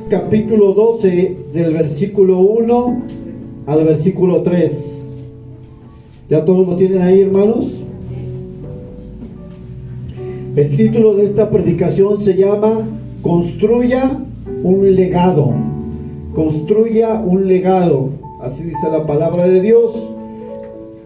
capítulo 12, del versículo 1 al versículo 3. ¿Ya todos lo tienen ahí, hermanos? El título de esta predicación se llama Construya un legado. Construya un legado. Así dice la palabra de Dios.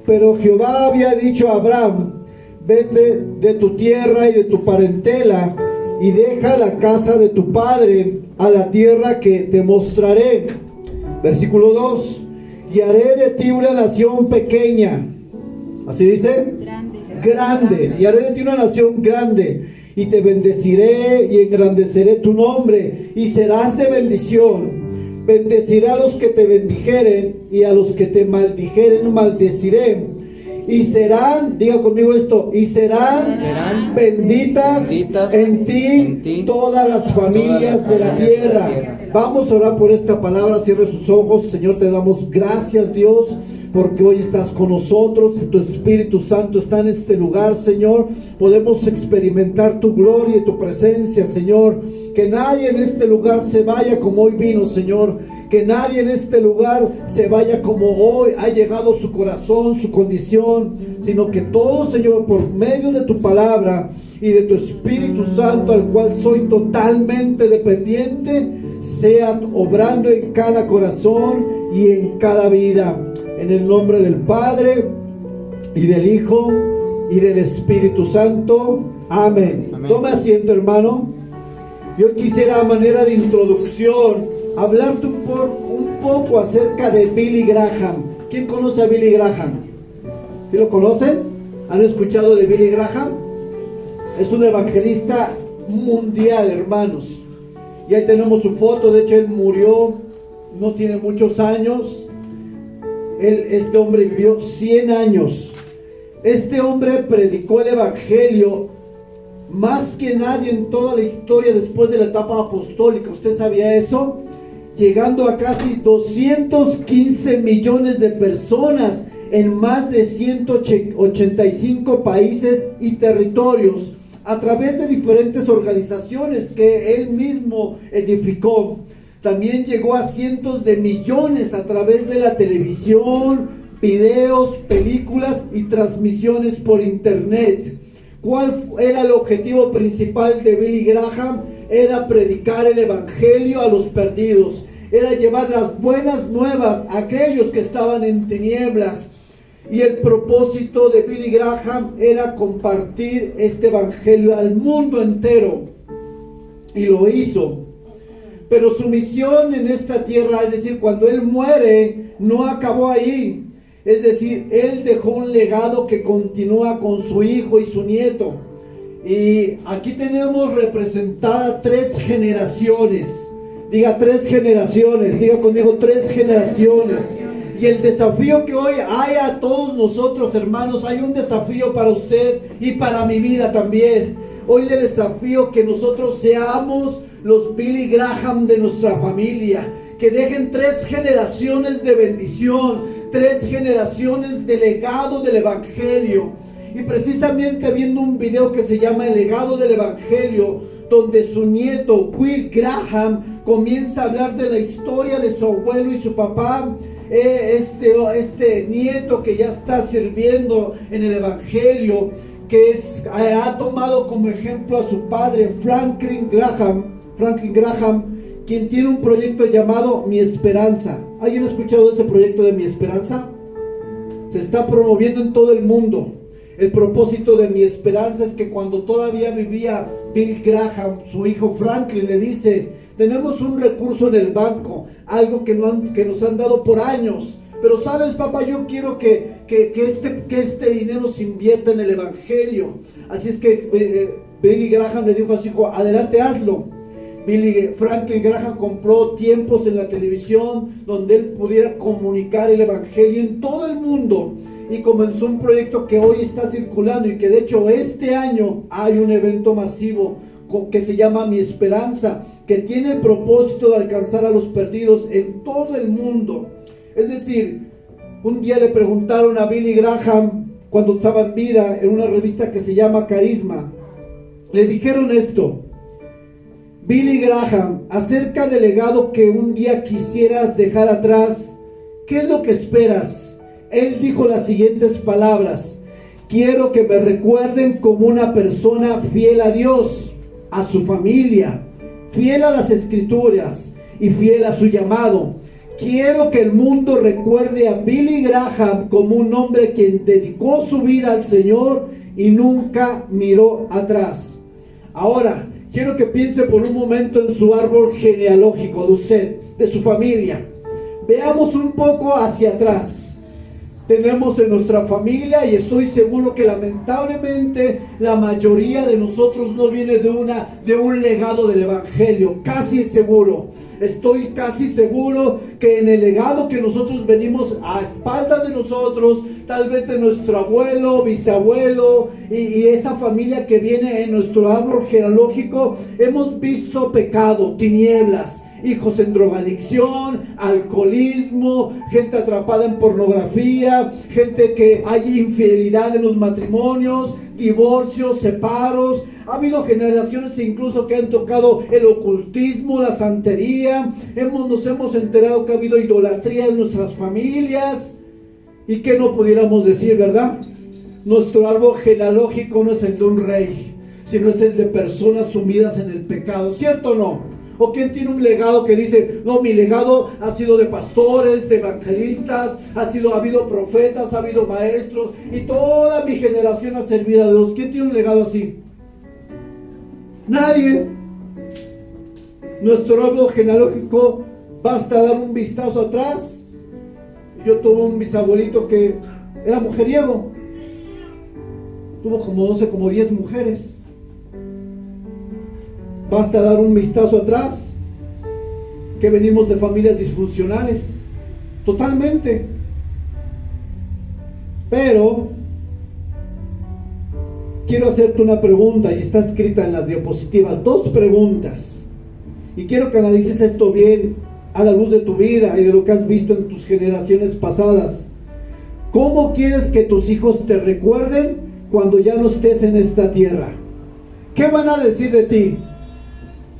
Pero Jehová había dicho a Abraham: vete de tu tierra y de tu parentela y deja la casa de tu padre a la tierra que te mostraré. Versículo 2: y haré de ti una nación pequeña. Así dice. Grande. Y haré de ti una nación grande. Y te bendeciré y engrandeceré tu nombre. Y serás de bendición. Bendeciré a los que te bendijeren. Y a los que te maldijeren maldeciré. Y serán, diga conmigo esto, y serán benditas en ti todas las familias de la tierra. Vamos a orar por esta palabra. Cierre sus ojos. Señor, te damos gracias, Dios, porque hoy estás con nosotros. Tu Espíritu Santo está en este lugar, Señor. Podemos experimentar tu gloria y tu presencia, Señor. Que nadie en este lugar se vaya como hoy vino, Señor. Que nadie en este lugar se vaya como hoy ha llegado su corazón, su condición, sino que todo, Señor, por medio de tu palabra y de tu Espíritu Santo, al cual soy totalmente dependiente, sea obrando en cada corazón y en cada vida. En el nombre del Padre y del Hijo y del Espíritu Santo. Amén. Tome asiento, hermano. Yo quisiera, a manera de introducción, hablarte un poco acerca de Billy Graham. ¿Quién conoce a Billy Graham? ¿Sí lo conocen? ¿Han escuchado de Billy Graham? Es un evangelista mundial, hermanos. Y ahí tenemos su foto. De hecho, él murió no tiene muchos años. Este hombre vivió 100 años. Este hombre predicó el evangelio más que nadie en toda la historia después de la etapa apostólica. ¿Usted sabía eso? Llegando a casi 215 millones de personas en más de 185 países y territorios, a través de diferentes organizaciones que él mismo edificó. También llegó a cientos de millones a través de la televisión, videos, películas y transmisiones por internet. ¿Cuál era el objetivo principal de Billy Graham? Era predicar el evangelio a los perdidos. Era llevar las buenas nuevas a aquellos que estaban en tinieblas. Y el propósito de Billy Graham era compartir este evangelio al mundo entero. Y lo hizo. Pero su misión en esta tierra, es decir, cuando él muere, no acabó ahí. Es decir, él dejó un legado que continúa con su hijo y su nieto. Y aquí tenemos representadas 3 generaciones. Diga 3 generaciones. Diga conmigo 3 generaciones. Y el desafío que hoy hay a todos nosotros, hermanos, hay un desafío para usted y para mi vida también. Hoy le desafío que nosotros seamos los Billy Graham de nuestra familia. Que dejen 3 generaciones de bendición. 3 generaciones de legado del evangelio. Y precisamente viendo un video que se llama El legado del evangelio, donde su nieto Will Graham comienza a hablar de la historia de su abuelo y su papá. Este nieto que ya está sirviendo en el evangelio, que ha tomado como ejemplo a su padre Franklin Graham, quien tiene un proyecto llamado Mi Esperanza. ¿Alguien ha escuchado de ese proyecto de Mi Esperanza? Se está promoviendo en todo el mundo. El propósito de Mi Esperanza es que cuando todavía vivía Bill Graham, su hijo Franklin le dice: tenemos un recurso en el banco, algo que nos han dado por años, pero sabes, papá, yo quiero que este dinero se invierta en el evangelio. Así es que Billy Graham le dijo a su hijo: adelante, hazlo. Franklin Graham compró tiempos en la televisión donde él pudiera comunicar el evangelio en todo el mundo, y comenzó un proyecto que hoy está circulando, y que de hecho este año hay un evento masivo que se llama Mi Esperanza, que tiene el propósito de alcanzar a los perdidos en todo el mundo. Es decir, un día le preguntaron a Billy Graham, cuando estaba en vida, en una revista que se llama Carisma, le dijeron esto: Billy Graham, acerca del legado que un día quisieras dejar atrás, ¿qué es lo que esperas? Él dijo las siguientes palabras: quiero que me recuerden como una persona fiel a Dios, a su familia, fiel a las Escrituras y fiel a su llamado. Quiero que el mundo recuerde a Billy Graham como un hombre quien dedicó su vida al Señor y nunca miró atrás. Ahora, quiero que piense por un momento en su árbol genealógico de usted, de su familia. Veamos un poco hacia atrás. Tenemos en nuestra familia, y estoy seguro que lamentablemente la mayoría de nosotros no viene de un legado del Evangelio, casi seguro. Estoy casi seguro que en el legado que nosotros venimos a espaldas de nosotros, tal vez de nuestro abuelo, bisabuelo y esa familia que viene en nuestro árbol genealógico, hemos visto pecado, tinieblas, hijos en drogadicción, alcoholismo, gente atrapada en pornografía, gente que hay infidelidad en los matrimonios, divorcios, separos. Ha habido generaciones incluso que han tocado el ocultismo, la santería. Nos hemos enterado que ha habido idolatría en nuestras familias. ¿Y qué no pudiéramos decir, verdad? Nuestro árbol genealógico no es el de un rey, sino es el de personas sumidas en el pecado, ¿cierto o no? ¿O quién tiene un legado que dice, no, mi legado ha sido de pastores, de evangelistas, ha habido profetas, ha habido maestros, y toda mi generación ha servido a Dios? ¿Quién tiene un legado así? Nadie. Nuestro árbol genealógico, basta dar un vistazo atrás. Yo tuve un bisabuelito que era mujeriego, tuvo como 10 mujeres. Basta dar un vistazo atrás, que venimos de familias disfuncionales, totalmente. Pero quiero hacerte una pregunta, y está escrita en las diapositivas, 2 preguntas. Y quiero que analices esto bien a la luz de tu vida y de lo que has visto en tus generaciones pasadas. ¿Cómo quieres que tus hijos te recuerden cuando ya no estés en esta tierra? ¿Qué van a decir de ti?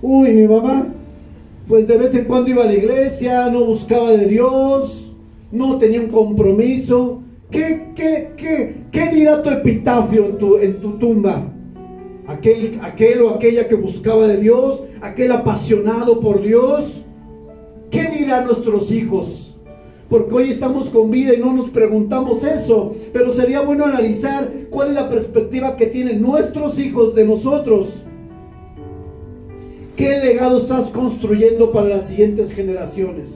Uy, mi mamá, pues de vez en cuando iba a la iglesia, no buscaba de Dios, no tenía un compromiso. ¿Qué dirá tu epitafio en tu tumba? Aquel o aquella que buscaba de Dios, aquel apasionado por Dios. ¿Qué dirán nuestros hijos? Porque hoy estamos con vida y no nos preguntamos eso, pero sería bueno analizar cuál es la perspectiva que tienen nuestros hijos de nosotros. ¿Qué legado estás construyendo para las siguientes generaciones?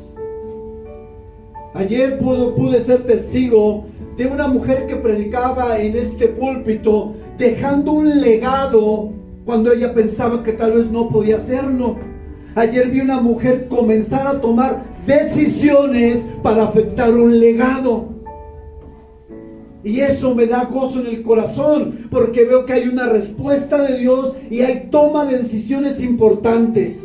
Ayer pude ser testigo de una mujer que predicaba en este púlpito, dejando un legado cuando ella pensaba que tal vez no podía hacerlo. Ayer vi una mujer comenzar a tomar decisiones para afectar un legado. Y eso me da gozo en el corazón, porque veo que hay una respuesta de Dios y hay toma de decisiones importantes.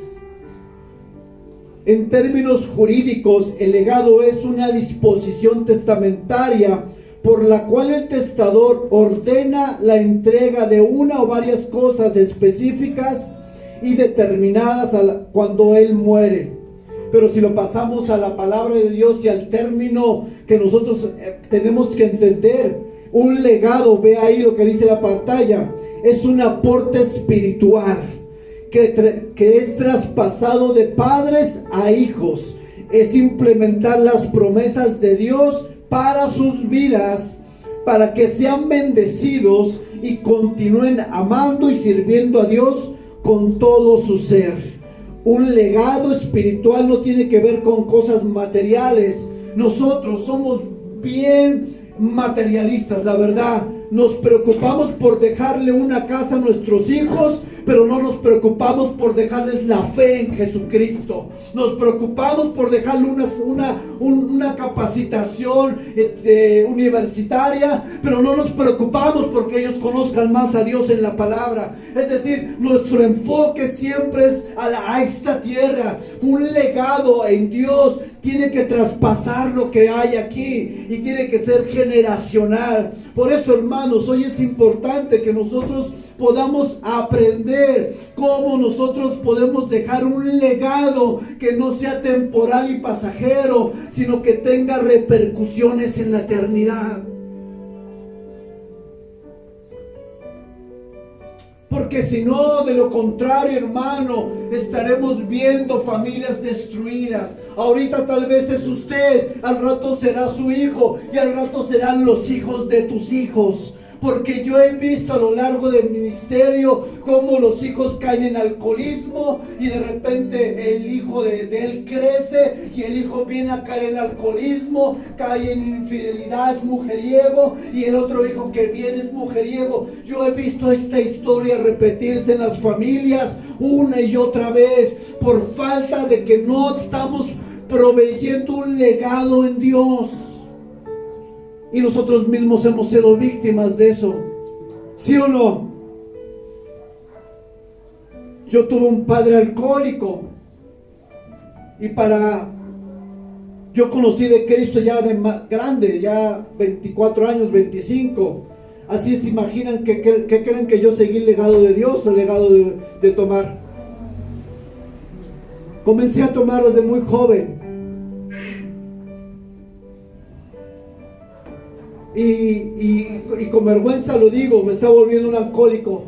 En términos jurídicos, el legado es una disposición testamentaria por la cual el testador ordena la entrega de una o varias cosas específicas y determinadas cuando él muere. Pero si lo pasamos a la palabra de Dios y al término que nosotros tenemos que entender, un legado, ve ahí lo que dice la pantalla, es un aporte espiritual que es traspasado de padres a hijos. Es implementar las promesas de Dios para sus vidas, para que sean bendecidos y continúen amando y sirviendo a Dios con todo su ser. Un legado espiritual no tiene que ver con cosas materiales. Nosotros somos bien materialistas, la verdad. Nos preocupamos por dejarle una casa a nuestros hijos, pero no nos preocupamos por dejarles la fe en Jesucristo. Nos preocupamos por dejarle una capacitación universitaria, pero no nos preocupamos porque ellos conozcan más a Dios en la palabra. Es decir, nuestro enfoque siempre es a esta tierra, un legado en Dios tiene que traspasar lo que hay aquí y tiene que ser generacional. Por eso, hermanos, hoy es importante que nosotros podamos aprender cómo nosotros podemos dejar un legado que no sea temporal y pasajero, sino que tenga repercusiones en la eternidad. Porque si no, de lo contrario, hermano, estaremos viendo familias destruidas. Ahorita tal vez es usted, al rato será su hijo y al rato serán los hijos de tus hijos. Porque yo he visto a lo largo del ministerio cómo los hijos caen en alcoholismo y de repente el hijo de él crece y el hijo viene a caer en alcoholismo, cae en infidelidad, es mujeriego, y el otro hijo que viene es mujeriego. Yo he visto esta historia repetirse en las familias una y otra vez por falta de que no estamos proveyendo un legado en Dios. Y nosotros mismos hemos sido víctimas de eso. ¿Sí o no? Yo tuve un padre alcohólico. Y yo conocí de Cristo ya de grande, ya 24 años, 25. Así se imaginan que creen que yo seguí el legado de Dios o el legado de tomar. Comencé a tomar desde muy joven. Y con vergüenza lo digo, me estaba volviendo un alcohólico.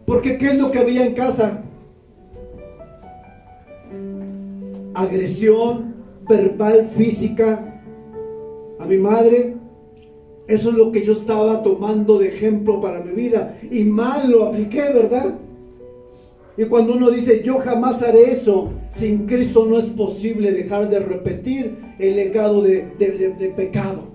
Porque ¿qué es lo que había en casa? Agresión verbal, física a mi madre. Eso es lo que yo estaba tomando de ejemplo para mi vida. Y mal lo apliqué, ¿verdad? Y cuando uno dice, yo jamás haré eso, sin Cristo no es posible dejar de repetir el legado de pecado.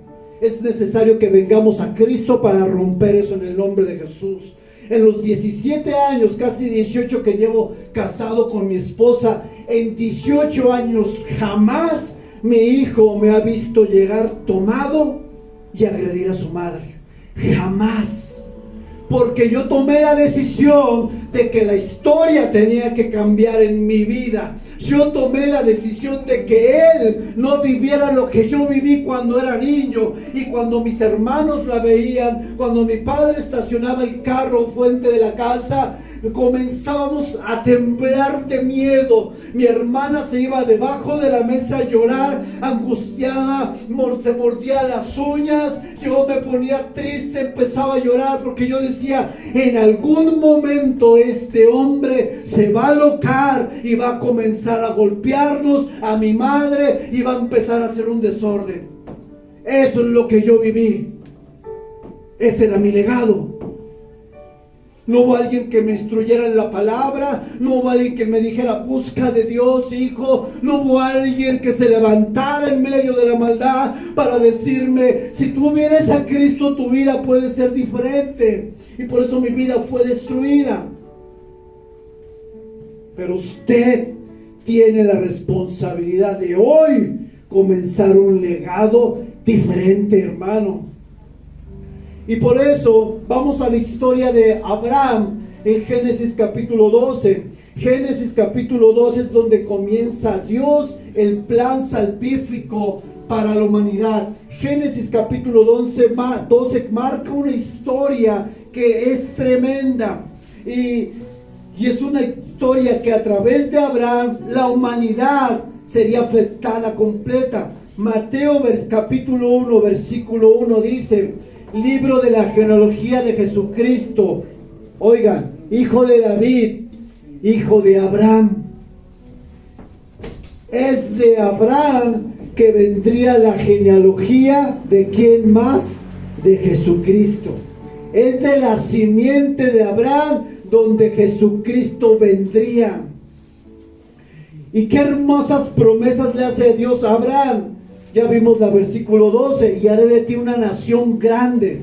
Es necesario que vengamos a Cristo para romper eso en el nombre de Jesús. En los 17 años, casi 18 que llevo casado con mi esposa, en 18 años jamás mi hijo me ha visto llegar tomado y agredir a su madre. Jamás. Porque yo tomé la decisión de que la historia tenía que cambiar en mi vida. Yo tomé la decisión de que él no viviera lo que yo viví cuando era niño. Y cuando mis hermanos la veían, cuando mi padre estacionaba el carro frente de la casa, comenzábamos a temblar de miedo. Mi hermana se iba debajo de la mesa a llorar, angustiada, se mordía las uñas. Yo me ponía triste, empezaba a llorar porque yo decía, en algún momento este hombre se va a alocar y va a comenzar a golpearnos, a mi madre, y va a empezar a hacer un desorden. Eso es lo que yo viví. Ese era mi legado. No hubo alguien que me instruyera en la palabra. No hubo alguien que me dijera, busca de Dios, hijo. No hubo alguien que se levantara en medio de la maldad para decirme, si tú vienes a Cristo, tu vida puede ser diferente. Y por eso mi vida fue destruida. Pero usted tiene la responsabilidad de hoy comenzar un legado diferente, hermano. Y por eso vamos a la historia de Abraham en Génesis capítulo 12. Génesis capítulo 12 es donde comienza Dios el plan salvífico para la humanidad. Génesis capítulo 12 marca una historia que es tremenda. Y es una historia que a través de Abraham la humanidad sería afectada completa. Mateo capítulo 1 versículo 1 dice: libro de la genealogía de Jesucristo, oigan, hijo de David, hijo de Abraham. Es de Abraham que vendría la genealogía de ¿quién más? De Jesucristo. Es de la simiente de Abraham donde Jesucristo vendría. Y qué hermosas promesas le hace Dios a Abraham. Ya vimos la versículo 12, y haré de ti una nación grande.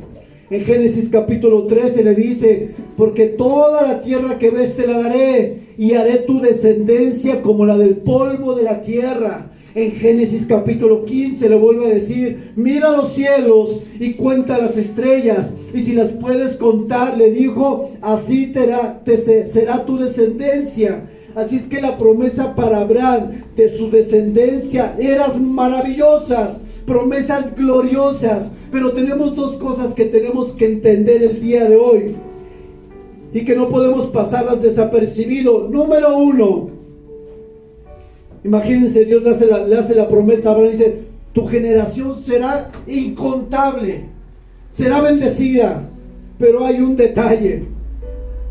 En Génesis capítulo 13 le dice, porque toda la tierra que ves te la daré, y haré tu descendencia como la del polvo de la tierra. En Génesis capítulo 15 le vuelve a decir, mira los cielos y cuenta las estrellas, y si las puedes contar, le dijo, así será tu descendencia. Así es que la promesa para Abraham de su descendencia eran maravillosas, promesas gloriosas. Pero tenemos dos cosas que tenemos que entender el día de hoy y que no podemos pasarlas desapercibido. Número uno, imagínense, Dios le hace la promesa a Abraham y dice: tu generación será incontable, será bendecida. Pero hay un detalle: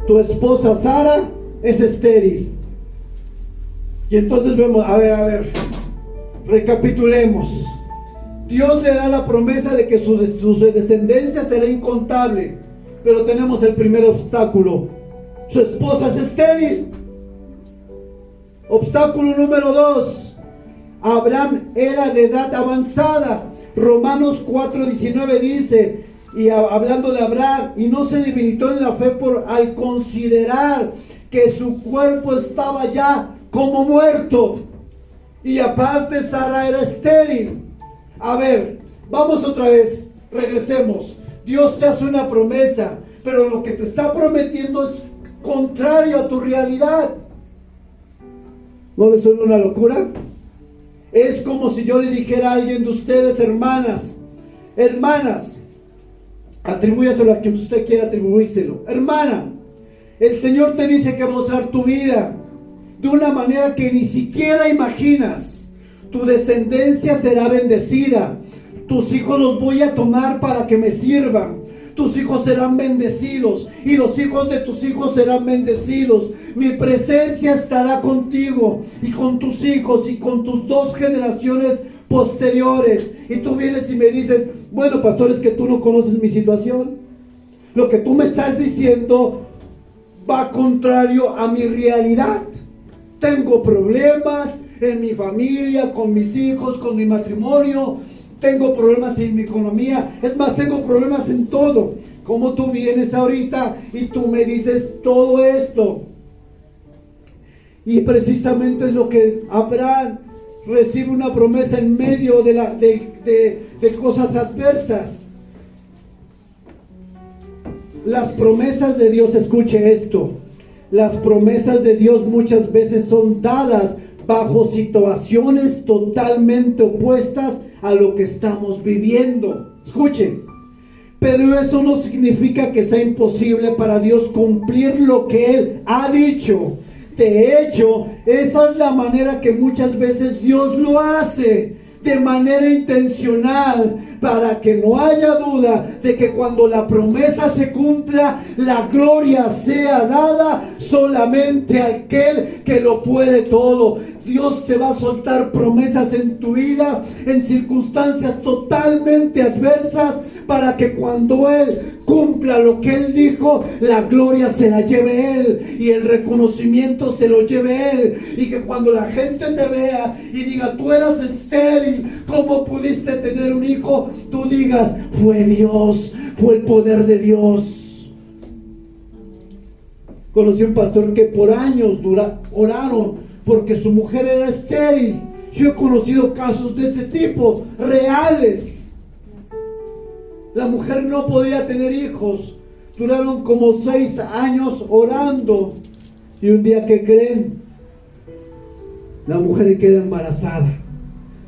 tu esposa Sara es estéril. Y entonces vemos, a ver, recapitulemos. Dios le da la promesa de que su descendencia será incontable, pero tenemos el primer obstáculo: su esposa es estéril. Obstáculo número 2: Abraham era de edad avanzada. Romanos 4:19 dice, y hablando de Abraham, y no se debilitó en la fe al considerar que su cuerpo estaba ya como muerto, y aparte Sara era estéril. A ver, vamos otra vez, regresemos. Dios te hace una promesa, pero lo que te está prometiendo es contrario a tu realidad. ¿No les suena una locura? Es como si yo le dijera a alguien de ustedes: hermanas, atribúyaselo a quien usted quiera atribuírselo. Hermana, el Señor te dice que va a usar tu vida de una manera que ni siquiera imaginas. Tu descendencia será bendecida. Tus hijos los voy a tomar para que me sirvan. Tus hijos serán bendecidos y los hijos de tus hijos serán bendecidos. Mi presencia estará contigo y con tus hijos y con tus 2 generaciones posteriores. Y tú vienes y me dices: bueno, pastor, es que tú no conoces mi situación. Lo que tú me estás diciendo va contrario a mi realidad. Tengo problemas en mi familia, con mis hijos, con mi matrimonio. Tengo problemas en mi economía. Es más, tengo problemas en todo. Como tú vienes ahorita y tú me dices todo esto. Y precisamente es lo que Abraham recibe, una promesa en medio de cosas adversas. Las promesas de Dios, escuche esto, las promesas de Dios muchas veces son dadas bajo situaciones totalmente opuestas a lo que estamos viviendo. Escuchen, pero eso no significa que sea imposible para Dios cumplir lo que Él ha dicho. De hecho, esa es la manera que muchas veces Dios lo hace, de manera intencional, para que no haya duda de que cuando la promesa se cumpla, la gloria sea dada solamente a aquel que lo puede todo. Dios te va a soltar promesas en tu vida, en circunstancias totalmente adversas, para que cuando Él cumpla lo que Él dijo, la gloria se la lleve Él y el reconocimiento se lo lleve Él. Y que cuando la gente te vea y diga: tú eras estéril, ¿cómo pudiste tener un hijo?, tú digas: fue Dios, fue el poder de Dios. Conocí un pastor que por años oraron porque su mujer era estéril. Yo he conocido casos de ese tipo, reales. La mujer no podía tener hijos. Duraron como 6 años orando. Y un día, ¿qué creen? La mujer queda embarazada.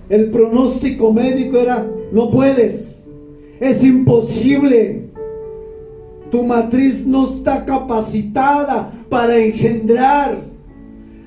El pronóstico médico era: no puedes, es imposible. Tu matriz no está capacitada para engendrar.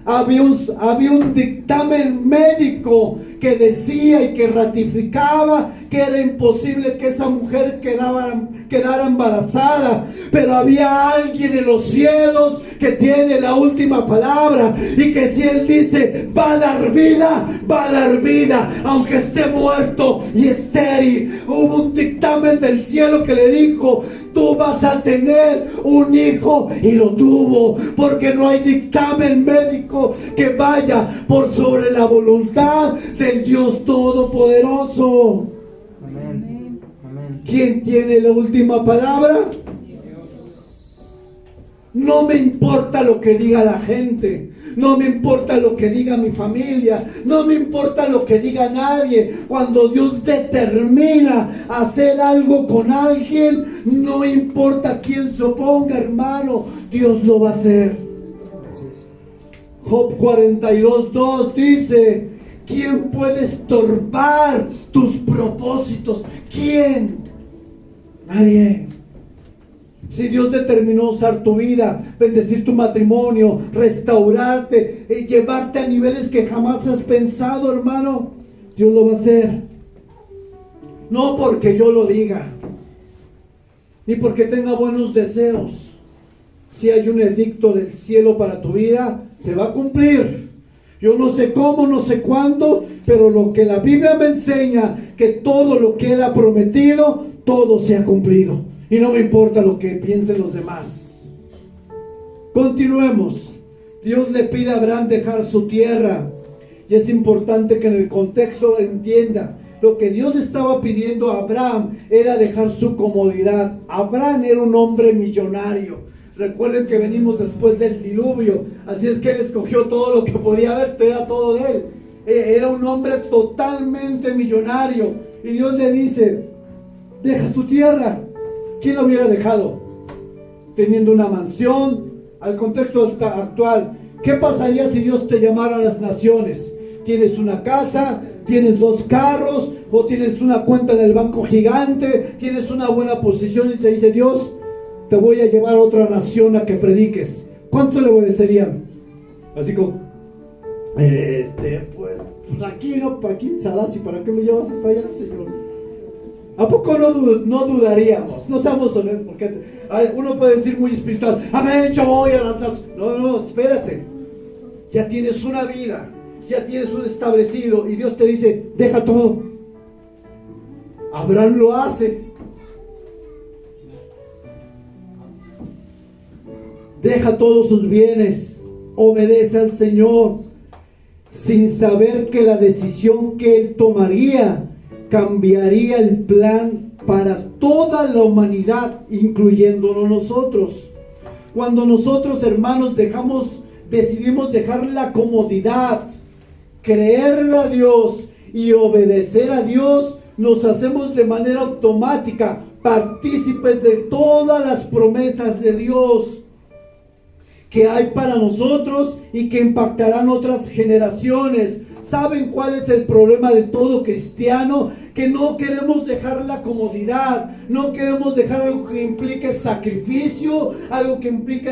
Había un dictamen médico que decía y que ratificaba que era imposible que esa mujer quedara embarazada. Pero había alguien en los cielos que tiene la última palabra, y que si Él dice: va a dar vida, aunque esté muerto y estéril. Hubo un dictamen del cielo que le dijo: tú vas a tener un hijo, y lo tuvo, porque no hay dictamen médico que vaya por sobre la voluntad del Dios Todopoderoso. Amén. Amén. ¿Quién tiene la última palabra? No me importa lo que diga la gente, no me importa lo que diga mi familia, no me importa lo que diga nadie. Cuando Dios determina hacer algo con alguien, no importa quién se oponga, hermano, Dios lo va a hacer. Job 42:2 dice: ¿quién puede estorbar tus propósitos? ¿Quién? Nadie. Si Dios determinó usar tu vida, bendecir tu matrimonio, restaurarte, llevarte a niveles que jamás has pensado, hermano, Dios lo va a hacer. No porque yo lo diga, ni porque tenga buenos deseos. Si hay un edicto del cielo para tu vida, se va a cumplir. Yo no sé cómo, no sé cuándo, pero lo que la Biblia me enseña, que todo lo que Él ha prometido, todo se ha cumplido. Y no me importa lo que piensen los demás. Continuemos. Dios le pide a Abraham dejar su tierra. Y es importante que en el contexto entienda. Lo que Dios estaba pidiendo a Abraham era dejar su comodidad. Abraham era un hombre millonario. Recuerden que venimos después del diluvio. Así es que él escogió todo lo que podía haber, era todo de él. Era un hombre totalmente millonario. Y Dios le dice: deja tu tierra. ¿Quién lo hubiera dejado? Teniendo una mansión. Al contexto actual, ¿qué pasaría si Dios te llamara a las naciones? Tienes una casa, tienes 2 carros, o tienes una cuenta en el banco gigante, tienes una buena posición y te dice: Dios, te voy a llevar a otra nación a que prediques. ¿Cuánto le obedecerían? Así como, pues aquí no, aquí en Salas, ¿y para qué me llevas hasta allá, Señor? ¿A poco no dudaríamos? No seamos honestos, porque uno puede decir muy espiritual: amén, yo voy a las naciones. No, espérate. Ya tienes una vida, ya tienes un establecido, y Dios te dice: deja todo. Abraham lo hace. Deja todos sus bienes, obedece al Señor, sin saber que la decisión que Él tomaría cambiaría el plan para toda la humanidad, incluyéndonos nosotros. Cuando nosotros, hermanos, decidimos dejar la comodidad, creerle a Dios y obedecer a Dios, nos hacemos de manera automática partícipes de todas las promesas de Dios que hay para nosotros y que impactarán otras generaciones. ¿Saben cuál es el problema de todo cristiano? Que no queremos dejar la comodidad, no queremos dejar algo que implique sacrificio, algo que implique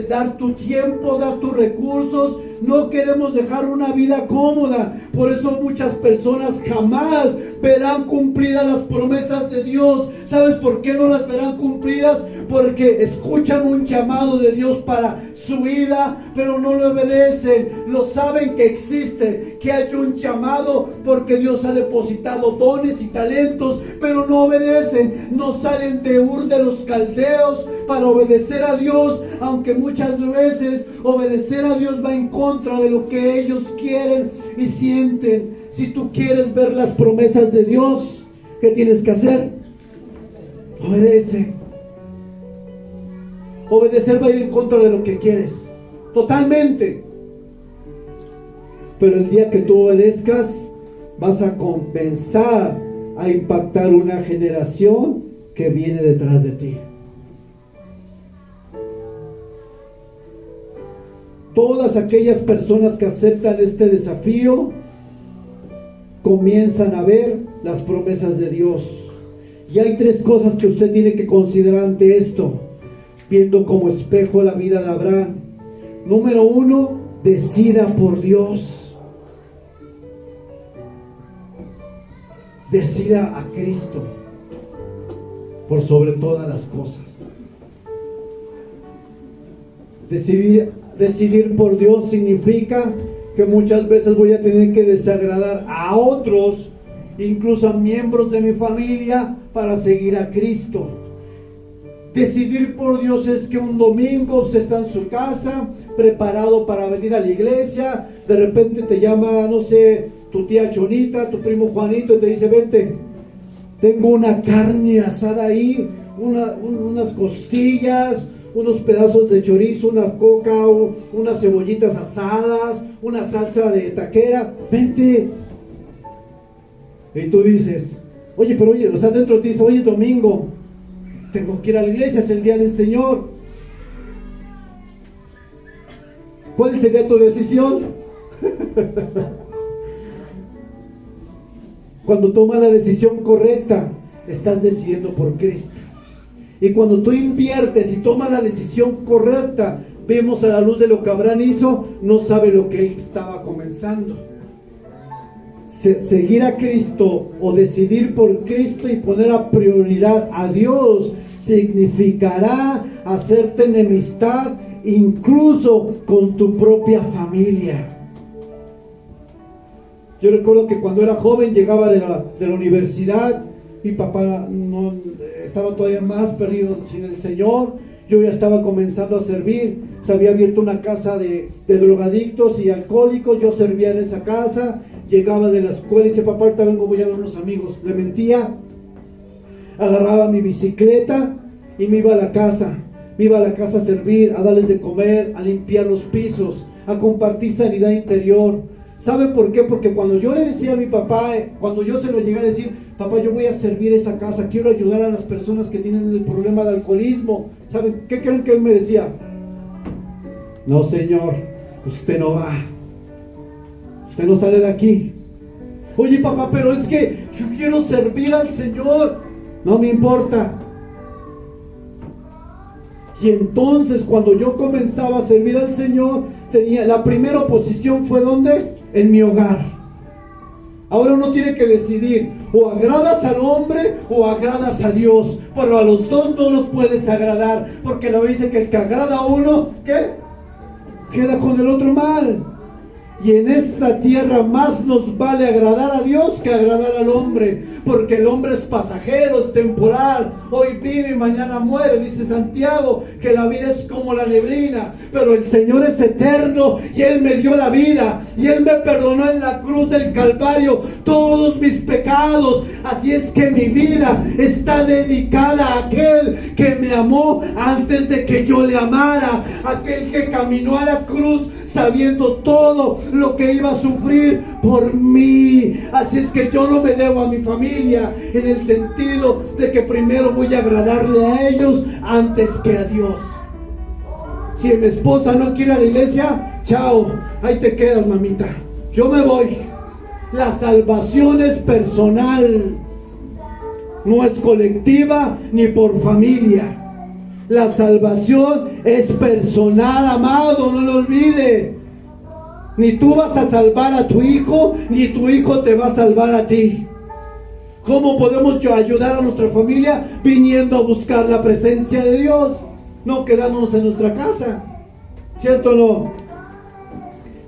dar tu tiempo, dar tus recursos. No queremos dejar una vida cómoda. Por eso muchas personas jamás verán cumplidas las promesas de Dios. ¿Sabes por qué no las verán cumplidas? Porque escuchan un llamado de Dios para su vida, pero no lo obedecen. Lo saben que existe, que hay un llamado, porque Dios ha depositado dones y talentos, pero no obedecen. No salen de Ur de los Caldeos para obedecer a Dios, aunque muchas veces obedecer a Dios va en contra de lo que ellos quieren y sienten. Si tú quieres ver las promesas de Dios, ¿qué tienes que hacer? Obedece. Obedecer va a ir en contra de lo que quieres, totalmente. Pero el día que tú obedezcas, vas a comenzar a impactar una generación que viene detrás de ti. Todas aquellas personas que aceptan este desafío comienzan a ver las promesas de Dios. Y hay 3 cosas que usted tiene que considerar ante esto, viendo como espejo la vida de Abraham. Número 1, decida por Dios. Decida a Cristo por sobre todas las cosas. Decidir por Dios significa que muchas veces voy a tener que desagradar a otros, incluso a miembros de mi familia, para seguir a Cristo. Decidir por Dios es que un domingo usted está en su casa, preparado para venir a la iglesia. De repente te llama, no sé, tu tía Chonita, tu primo Juanito, y te dice: vente, tengo una carne asada ahí, unas costillas, unos pedazos de chorizo, una coca, unas cebollitas asadas, una salsa de taquera, vente. Y tú dices: oye, o sea, dentro de ti dice: hoy es domingo, tengo que ir a la iglesia, es el día del Señor. ¿Cuál sería tu decisión? Cuando tomas la decisión correcta, estás decidiendo por Cristo. Y cuando tú inviertes y tomas la decisión correcta, vemos a la luz de lo que Abraham hizo, no sabe lo que él estaba comenzando. Seguir a Cristo o decidir por Cristo y poner a prioridad a Dios significará hacerte enemistad incluso con tu propia familia. Yo recuerdo que cuando era joven llegaba de la universidad, mi papá no estaba todavía más perdido sin el Señor. Yo ya estaba comenzando a servir. Se había abierto una casa de drogadictos y alcohólicos. Yo servía en esa casa. Llegaba de la escuela y decía, papá, ahorita vengo, voy a ver unos amigos. Le mentía. Agarraba mi bicicleta y me iba a la casa. Me iba a la casa a servir, a darles de comer, a limpiar los pisos, a compartir sanidad interior. ¿Sabe por qué? Porque cuando yo le decía a mi papá, cuando yo se lo llegué a decir, papá, yo voy a servir esa casa, quiero ayudar a las personas que tienen el problema de alcoholismo, ¿saben qué creen que él me decía? No, señor, usted no va, usted no sale de aquí. Oye, papá, pero es que yo quiero servir al Señor. No me importa. Y entonces cuando yo comenzaba a servir al Señor, la primera oposición fue ¿dónde? En mi hogar. Ahora uno tiene que decidir, o agradas al hombre o agradas a Dios, pero a los dos no los puedes agradar, porque la Biblia dice que el que agrada a uno, ¿qué? Queda con el otro mal. Y en esta tierra más nos vale agradar a Dios que agradar al hombre, porque el hombre es pasajero, es temporal, hoy vive y mañana muere. Dice Santiago que la vida es como la neblina, pero el Señor es eterno y Él me dio la vida y Él me perdonó en la cruz del Calvario todos mis pecados. Así es que mi vida está dedicada a aquel que me amó antes de que yo le amara, aquel que caminó a la cruz sabiendo todo lo que iba a sufrir por mí. Así es que yo no me debo a mi familia, en el sentido de que primero voy a agradarle a ellos antes que a Dios. Si mi esposa no quiere ir a la iglesia, chao, ahí te quedas, mamita, yo me voy. La salvación es personal, no es colectiva ni por familia. La salvación es personal, amado, no lo olvide. Ni tú vas a salvar a tu hijo, ni tu hijo te va a salvar a ti. ¿Cómo podemos ayudar a nuestra familia? Viniendo a buscar la presencia de Dios, no quedándonos en nuestra casa. ¿Cierto o no?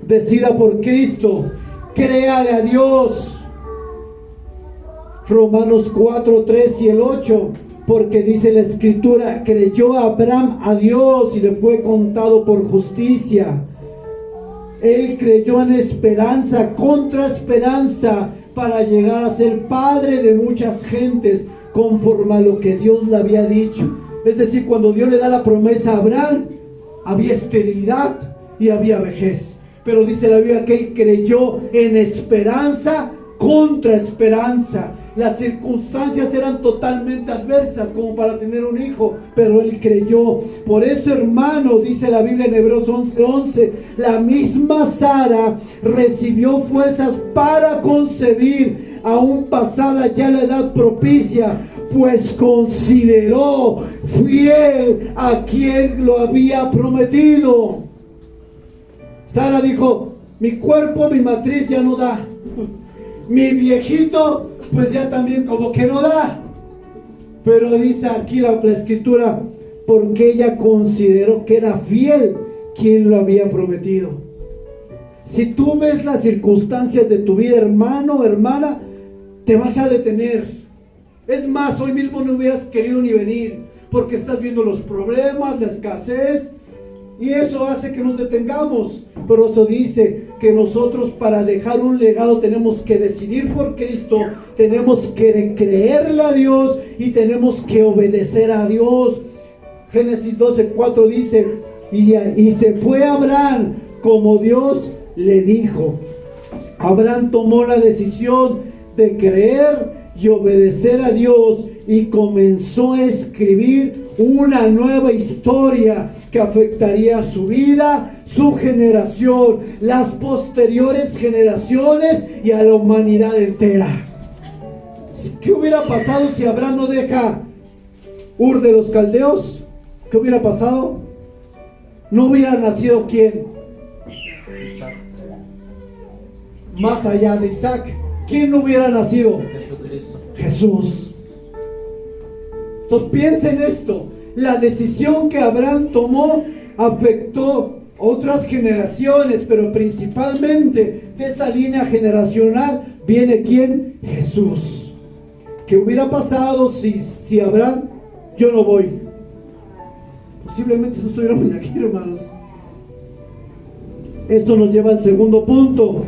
Decida por Cristo, créale a Dios. Romanos 4, 3 y el 8. Porque dice la Escritura, creyó Abraham a Dios y le fue contado por justicia. Él creyó en esperanza, contra esperanza, para llegar a ser padre de muchas gentes, conforme a lo que Dios le había dicho. Es decir, cuando Dios le da la promesa a Abraham, había esterilidad y había vejez. Pero dice la Biblia que él creyó en esperanza, contra esperanza. Las circunstancias eran totalmente adversas como para tener un hijo, pero él creyó. Por eso, hermano, dice la Biblia en Hebreos 11:11, la misma Sara recibió fuerzas para concebir, aún pasada ya la edad propicia, pues consideró fiel a quien lo había prometido. Sara dijo, mi cuerpo, mi matriz ya no da. Mi viejito, pues ya también como que no da. Pero dice aquí la Escritura, porque ella consideró que era fiel quien lo había prometido. Si tú ves las circunstancias de tu vida, hermano, hermana, te vas a detener. Es más, hoy mismo no hubieras querido ni venir, porque estás viendo los problemas, la escasez, y eso hace que nos detengamos. Pero eso dice que nosotros, para dejar un legado, tenemos que decidir por Cristo, tenemos que creerle a Dios y tenemos que obedecer a Dios. Génesis 12:4 dice, y se fue Abraham como Dios le dijo. Abraham tomó la decisión de creer y obedecer a Dios, y comenzó a escribir una nueva historia que afectaría su vida, su generación, las posteriores generaciones y a la humanidad entera. ¿Qué hubiera pasado si Abraham no deja Ur de los Caldeos? ¿Qué hubiera pasado? ¿No hubiera nacido quién? Más allá de Isaac, ¿quién no hubiera nacido? Jesucristo. Jesús. Entonces piensen esto, la decisión que Abraham tomó afectó otras generaciones, pero principalmente de esa línea generacional viene ¿quién? Jesús. ¿Qué hubiera pasado si Abraham, yo no voy? Posiblemente no estuviéramos aquí, hermanos. Esto nos lleva al segundo punto.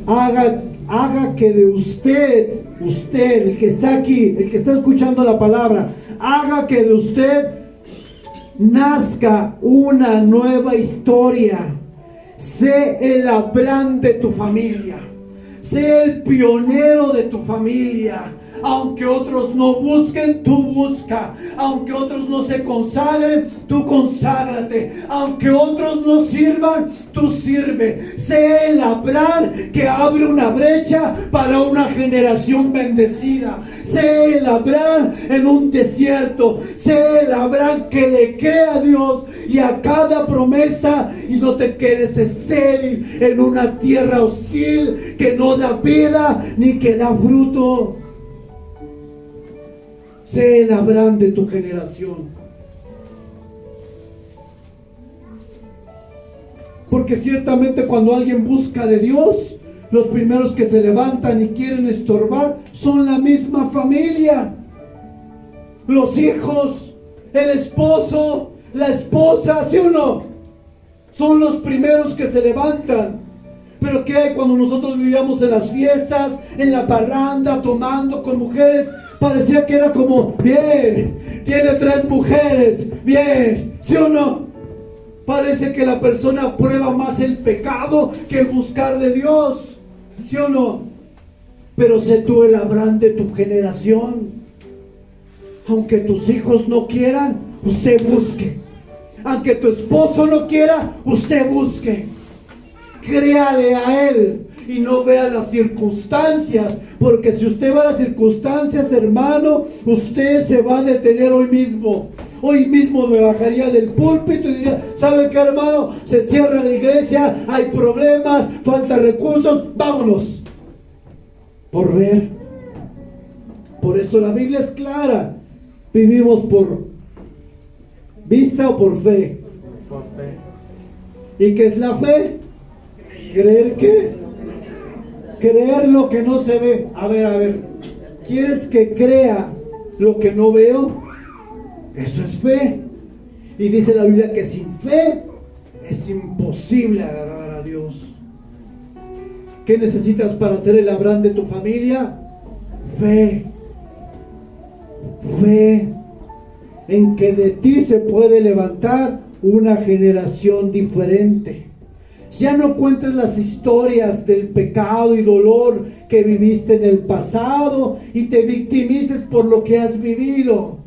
Haga que de usted, el que está aquí, el que está escuchando la palabra, haga que de usted nazca una nueva historia. Sé el Abraham de tu familia. Sé el pionero de tu familia. Aunque otros no busquen, tú busca. Aunque otros no se consagren, tú conságrate. Aunque otros no sirvan, tú sirve. Sé el Abraham que abre una brecha para una generación bendecida. Sé el Abraham en un desierto. Sé el Abraham que le cree a Dios y a cada promesa, y no te quedes estéril en una tierra hostil que no da vida ni que da fruto. Sé el Abraham de tu generación. Porque ciertamente cuando alguien busca de Dios, los primeros que se levantan y quieren estorbar son la misma familia. Los hijos, el esposo, la esposa, ¿sí o no? Son los primeros que se levantan. Pero ¿qué hay cuando nosotros vivíamos en las fiestas, en la parranda, tomando con mujeres? Parecía que era como, bien, tiene 3 mujeres, bien, ¿sí o no? Parece que la persona prueba más el pecado que el buscar de Dios, ¿sí o no? Pero sé tú el Abraham de tu generación. Aunque tus hijos no quieran, usted busque. Aunque tu esposo no quiera, usted busque. Créale a él y no vea las circunstancias, porque si usted ve las circunstancias, hermano, usted se va a detener hoy mismo. Hoy mismo me bajaría del púlpito y diría, ¿sabe qué, hermano? Se cierra la iglesia, hay problemas, falta recursos, vámonos. Por ver. Por eso la Biblia es clara. Vivimos por vista o por fe. Por fe. ¿Y qué es la fe? ¿Creer qué? Creer lo que no se ve. A ver. ¿Quieres que crea lo que no veo? Eso es fe. Y dice la Biblia que sin fe es imposible agradar a Dios. ¿Qué necesitas para ser el Abraham de tu familia? Fe. Fe en que de ti se puede levantar una generación diferente. Ya no cuentes las historias del pecado y dolor que viviste en el pasado y te victimices por lo que has vivido.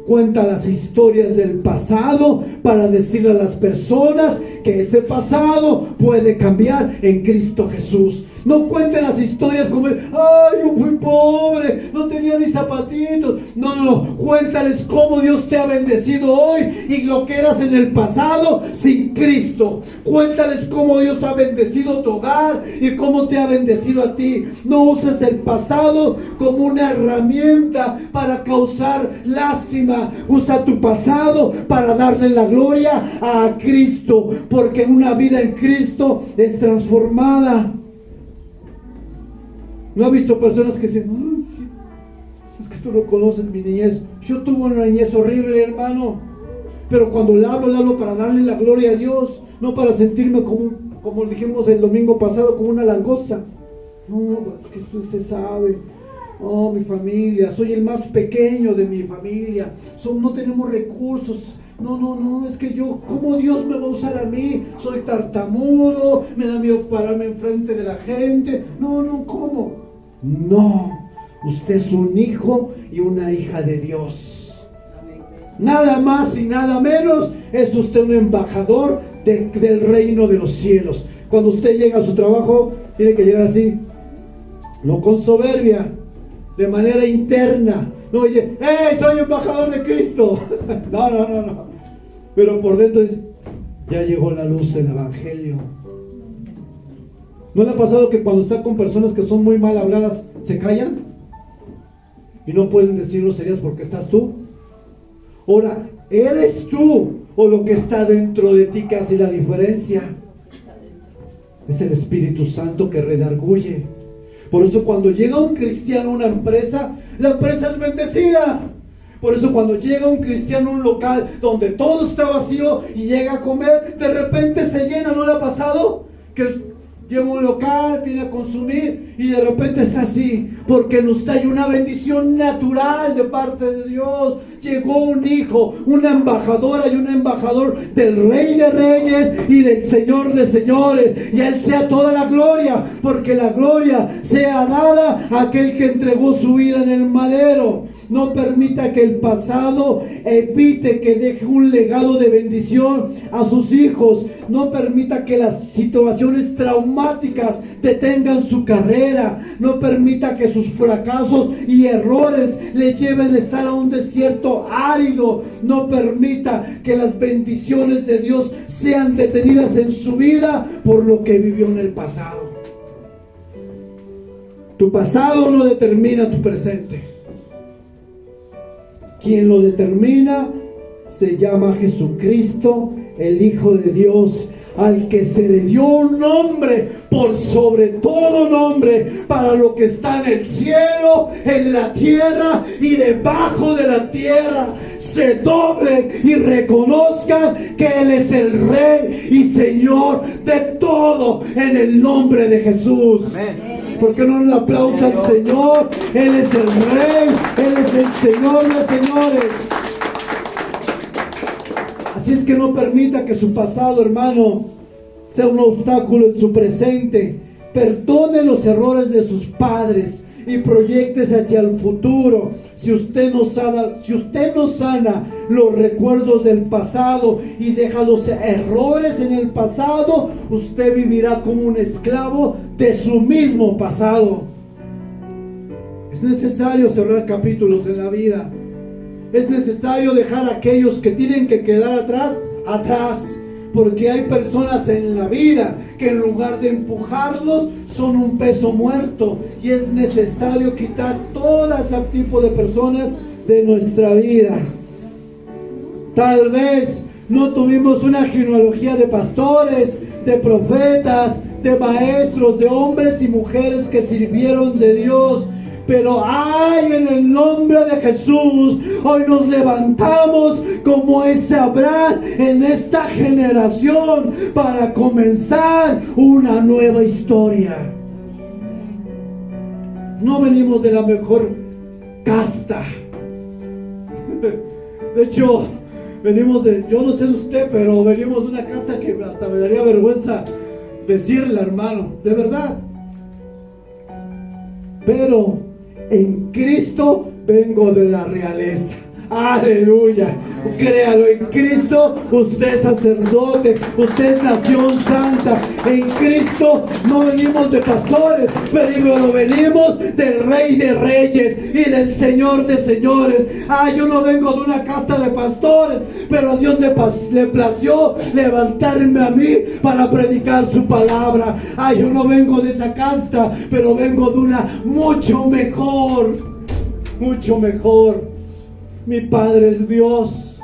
Cuenta las historias del pasado para decirle a las personas que ese pasado puede cambiar en Cristo Jesús. No cuente las historias como, ay, yo fui pobre, no tenía ni zapatitos. No. Cuéntales cómo Dios te ha bendecido hoy y lo que eras en el pasado sin Cristo. Cuéntales cómo Dios ha bendecido tu hogar y cómo te ha bendecido a ti. No uses el pasado como una herramienta para causar lástima. Usa tu pasado para darle la gloria a Cristo, porque una vida en Cristo es transformada. ¿No ha visto personas que dicen, sí, es que tú no conoces mi niñez? Yo tuve una niñez horrible, hermano, pero cuando le hablo para darle la gloria a Dios, no para sentirme como dijimos el domingo pasado, como una langosta. No, porque usted sabe, mi familia, soy el más pequeño de mi familia, no tenemos recursos. No, es que ¿cómo Dios me va a usar a mí? Soy tartamudo, me da miedo pararme enfrente de la gente. No, ¿cómo? No, Usted es un hijo y una hija de Dios. Nada más y nada menos, es usted un embajador del reino de los cielos. Cuando usted llega a su trabajo, tiene que llegar así, no con soberbia, de manera interna. No dice, ¡hey, soy embajador de Cristo! No. Pero por dentro dice, ya llegó la luz del evangelio. ¿No le ha pasado que cuando está con personas que son muy mal habladas, se callan? Y no pueden decir groserías porque estás tú. Ahora, ¿eres tú o lo que está dentro de ti que hace la diferencia? Es el Espíritu Santo que redarguye. Por eso cuando llega un cristiano a una empresa, la empresa es bendecida. Por eso cuando llega un cristiano a un local donde todo está vacío y llega a comer, de repente se llena. ¿No le ha pasado? Que llega a un local, viene a consumir y de repente está así, porque nos trae una bendición natural de parte de Dios. Llegó un hijo, una embajadora y un embajador del Rey de Reyes y del Señor de Señores, y a Él sea toda la gloria, porque la gloria sea dada a aquel que entregó su vida en el madero. No permita que el pasado evite que deje un legado de bendición a sus hijos. No permita que las situaciones traumáticas detengan su carrera. No permita que sus fracasos y errores le lleven a estar a un desierto árido. No permita que las bendiciones de Dios sean detenidas en su vida por lo que vivió en el pasado. Tu pasado no determina tu presente. Quien lo determina se llama Jesucristo, el Hijo de Dios, al que se le dio un nombre por sobre todo nombre, para lo que está en el cielo, en la tierra y debajo de la tierra, se doblen y reconozcan que Él es el Rey y Señor de todo, en el nombre de Jesús. Amén. ¿Por qué no le aplausa al Señor? Él es el Rey, Él es el Señor de señores. Así es que no permita que su pasado, hermano, sea un obstáculo en su presente. Perdone los errores de sus padres y proyéctese hacia el futuro. Si usted no sana los recuerdos del pasado y deja los errores en el pasado, usted vivirá como un esclavo de su mismo pasado. Es necesario cerrar capítulos en la vida. Es necesario dejar a aquellos que tienen que quedar atrás. Porque hay personas en la vida que en lugar de empujarlos son un peso muerto. Y es necesario quitar todo ese tipo de personas de nuestra vida. Tal vez no tuvimos una genealogía de pastores, de profetas, de maestros, de hombres y mujeres que sirvieron de Dios. Pero hay en el nombre de Jesús, hoy nos levantamos como ese Abraham en esta generación para comenzar una nueva historia. No venimos de la mejor casta. De hecho, yo no sé de usted, pero venimos de una casta que hasta me daría vergüenza decirla, hermano, de verdad. Pero en Cristo vengo de la realeza. Aleluya. Créalo, en Cristo usted es sacerdote, usted es nación santa. En Cristo no venimos de pastores, pero venimos del Rey de Reyes y del Señor de Señores. Yo no vengo de una casta de pastores, pero a Dios le plació levantarme a mí para predicar su palabra. Yo no vengo de esa casta, pero vengo de una mucho mejor. Mi Padre es Dios,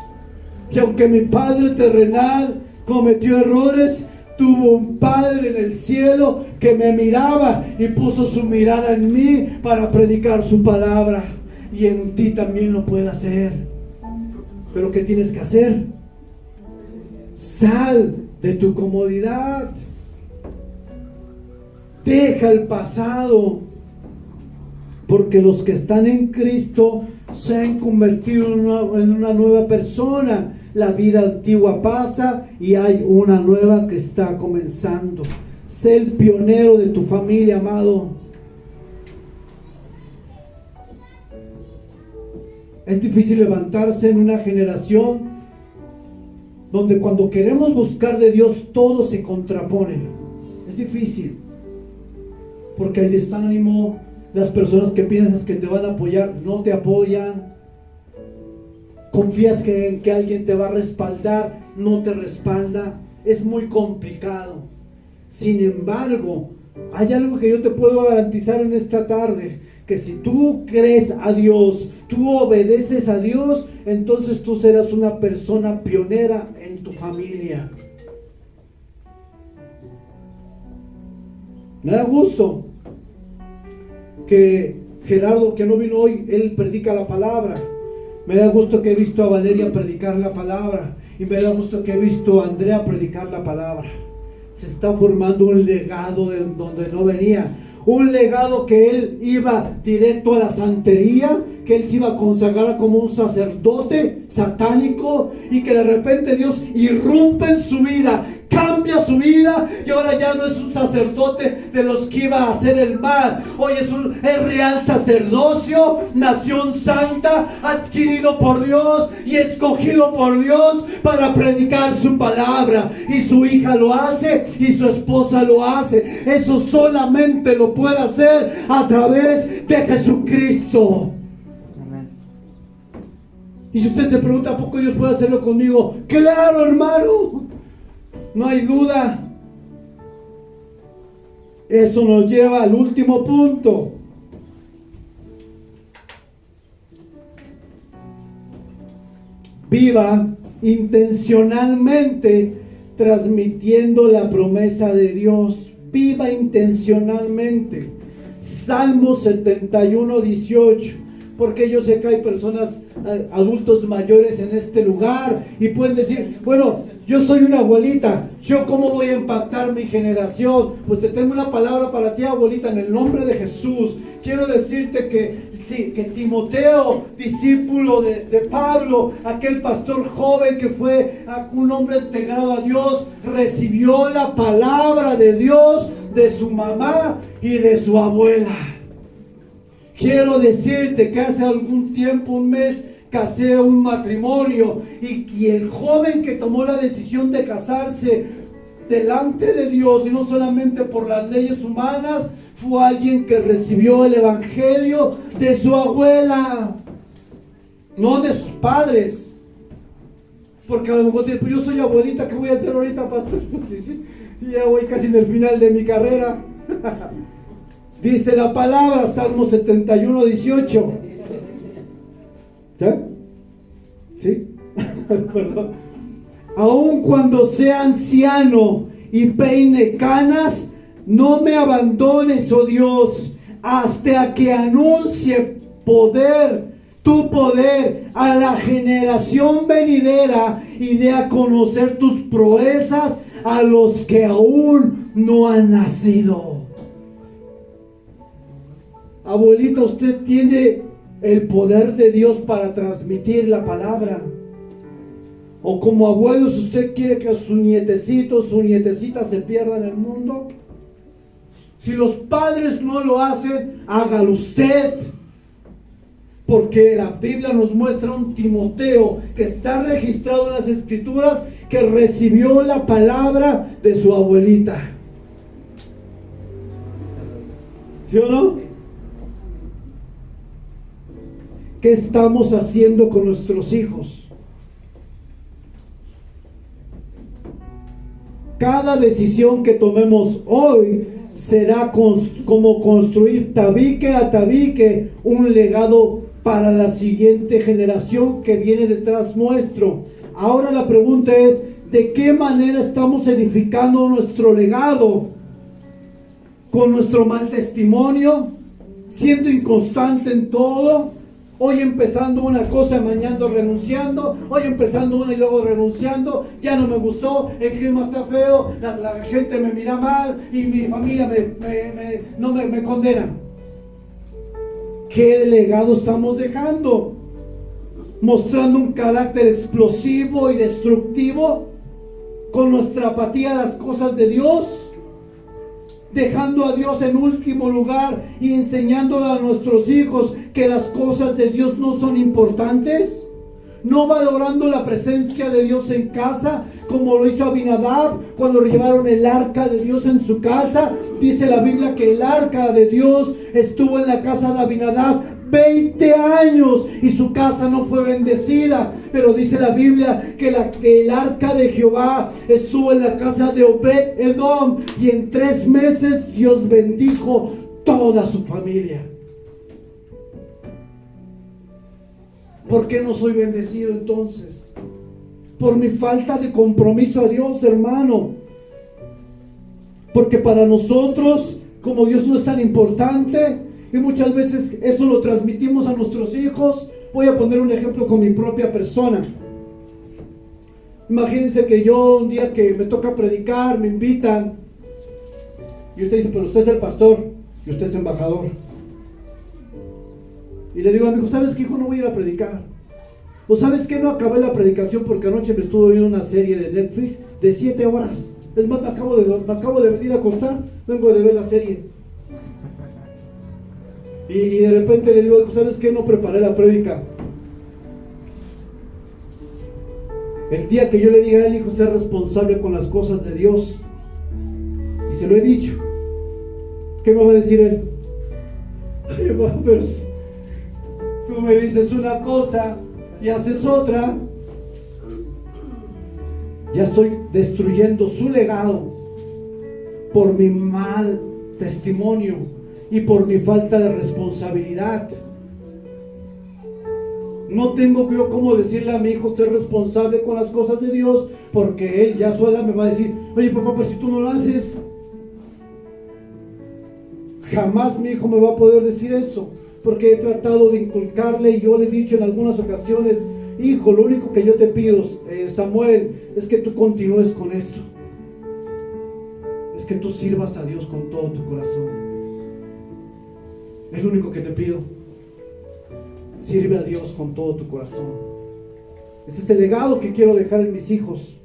que aunque mi Padre terrenal cometió errores, tuvo un Padre en el cielo que me miraba y puso su mirada en mí para predicar su palabra. Y en ti también lo puede hacer. Pero ¿qué tienes que hacer? Sal de tu comodidad. Deja el pasado. Porque los que están en Cristo se han convertido en una nueva persona. La vida antigua pasa y hay una nueva que está comenzando. Sé el pionero de tu familia, amado. Es difícil levantarse en una generación donde cuando queremos buscar de Dios todo se contrapone. Es difícil porque hay desánimo. Las personas que piensas que te van a apoyar no te apoyan. Confías en que alguien te va a respaldar, no te respalda. Es muy complicado. Sin embargo, hay algo que yo te puedo garantizar en esta tarde, que si tú crees a Dios, tú obedeces a Dios, entonces tú serás una persona pionera en tu familia. Me da gusto que Gerardo, que no vino hoy, él predica la palabra. Me da gusto que he visto a Valeria predicar la palabra. Y me da gusto que he visto a Andrea predicar la palabra. Se está formando un legado de donde no venía. Un legado que él iba directo a la santería, que él se iba a consagrar como un sacerdote satánico, y que de repente Dios irrumpe en su vida, cambia su vida, y ahora ya no es un sacerdote de los que iba a hacer el mal. Hoy es real sacerdocio, nación santa, adquirido por Dios y escogido por Dios para predicar su palabra. Y su hija lo hace y su esposa lo hace. Eso solamente lo puede hacer a través de Jesucristo. Amén. Y si usted se pregunta, ¿a poco Dios puede hacerlo conmigo? Claro, hermano. No hay duda. Eso nos lleva al último punto. Viva intencionalmente transmitiendo la promesa de Dios. Viva intencionalmente. Salmo 71:18. Porque yo sé que hay personas, adultos mayores en este lugar, y pueden decir, bueno, yo soy una abuelita, ¿yo cómo voy a impactar mi generación? Pues te tengo una palabra para ti, abuelita, en el nombre de Jesús. Quiero decirte que Timoteo, discípulo de Pablo, aquel pastor joven que fue un hombre entregado a Dios, recibió la palabra de Dios de su mamá y de su abuela. Quiero decirte que hace algún tiempo, un mes, casé un matrimonio, y el joven que tomó la decisión de casarse delante de Dios y no solamente por las leyes humanas, fue alguien que recibió el evangelio de su abuela, no de sus padres. Porque a lo mejor dice, pues yo soy abuelita, ¿qué voy a hacer ahorita, pastor? Y ya voy casi en el final de mi carrera. Dice la palabra, Salmo 71:18. ¿Sí? Perdón. Aun cuando sea anciano y peine canas, no me abandones, oh Dios, hasta que anuncie tu poder a la generación venidera, y dé a conocer tus proezas a los que aún no han nacido. Abuelita, usted tiene el poder de Dios para transmitir la palabra. O como abuelos, usted quiere que sus nietecitos, su nietecita se pierdan en el mundo. Si los padres no lo hacen, hágalo usted. Porque la Biblia nos muestra un Timoteo que está registrado en las Escrituras, que recibió la palabra de su abuelita. ¿Sí o no? ¿Qué estamos haciendo con nuestros hijos? Cada decisión que tomemos hoy será como construir tabique a tabique un legado para la siguiente generación que viene detrás nuestro. Ahora la pregunta es, ¿de qué manera estamos edificando nuestro legado? ¿Con nuestro mal testimonio? ¿Siendo inconstante en todo? Hoy empezando una cosa, mañana renunciando. Hoy empezando una y luego renunciando. Ya no me gustó, el clima está feo, la gente me mira mal y mi familia me condena. ¿Qué legado estamos dejando? ¿Mostrando un carácter explosivo y destructivo con nuestra apatía a las cosas de Dios? dejando a Dios en último lugar y enseñándole a nuestros hijos que las cosas de Dios no son importantes? ¿No valorando la presencia de Dios en casa, como lo hizo Abinadab cuando llevaron el arca de Dios en su casa? Dice la Biblia que el arca de Dios estuvo en la casa de Abinadab 20 años y su casa no fue bendecida. Pero dice la Biblia que el arca de Jehová estuvo en la casa de Obed-Edom, y en 3 meses Dios bendijo toda su familia. ¿Por qué no soy bendecido entonces? Por mi falta de compromiso a Dios, hermano. Porque para nosotros, como Dios no es tan importante, y muchas veces eso lo transmitimos a nuestros hijos. Voy a poner un ejemplo con mi propia persona. Imagínense que yo un día que me toca predicar, me invitan, y usted dice, pero usted es el pastor y usted es embajador. Y le digo a mi hijo, ¿sabes qué, hijo? No voy a ir a predicar. ¿O sabes qué? No acabé la predicación porque anoche me estuve viendo una serie de Netflix de 7 horas. Es más, me acabo de venir a acostar, vengo de ver la serie. Y de repente le digo, hijo, ¿sabes qué? No preparé la prédica. El día que yo le diga a él, hijo, sea responsable con las cosas de Dios, y se lo he dicho, ¿qué me va a decir él? Ay, papá, pero tú me dices una cosa y haces otra. Ya estoy destruyendo su legado por mi mal testimonio y por mi falta de responsabilidad. No tengo yo cómo decirle a mi hijo ser responsable con las cosas de Dios, porque él ya sola me va a decir, oye papá, pues si tú no lo haces. Jamás mi hijo me va a poder decir eso, porque he tratado de inculcarle, y yo le he dicho en algunas ocasiones, hijo, lo único que yo te pido, Samuel, es que tú continúes con esto, es que tú sirvas a Dios con todo tu corazón. Es lo único que te pido. Sirve a Dios con todo tu corazón. Ese es el legado que quiero dejar en mis hijos.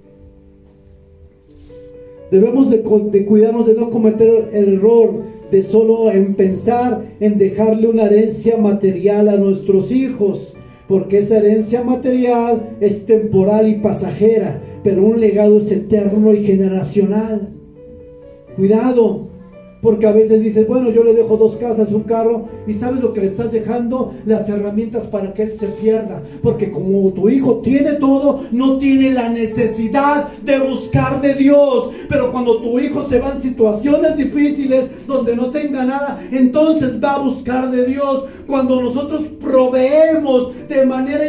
Debemos de cuidarnos de no cometer el error de solo en pensar en dejarle una herencia material a nuestros hijos, porque esa herencia material es temporal y pasajera, pero un legado es eterno y generacional. Cuidado, porque a veces dices, bueno, yo le dejo 2 casas, un carro, y ¿sabes lo que le estás dejando? Las herramientas para que él se pierda, porque como tu hijo tiene todo, no tiene la necesidad de buscar de Dios. Pero cuando tu hijo se va en situaciones difíciles, donde no tenga nada, entonces va a buscar de Dios. Cuando nosotros proveemos de manera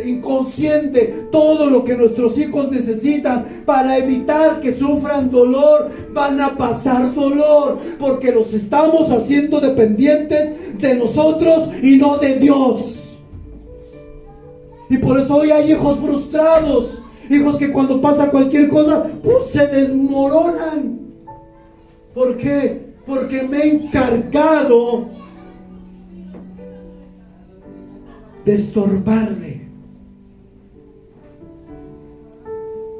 inconsciente todo lo que nuestros hijos necesitan para evitar que sufran dolor, van a pasar dolor, porque los estamos haciendo dependientes de nosotros y no de Dios. Y por eso hoy hay hijos frustrados, hijos que cuando pasa cualquier cosa, pues se desmoronan. ¿Por qué? Porque me he encargado de estorbarle.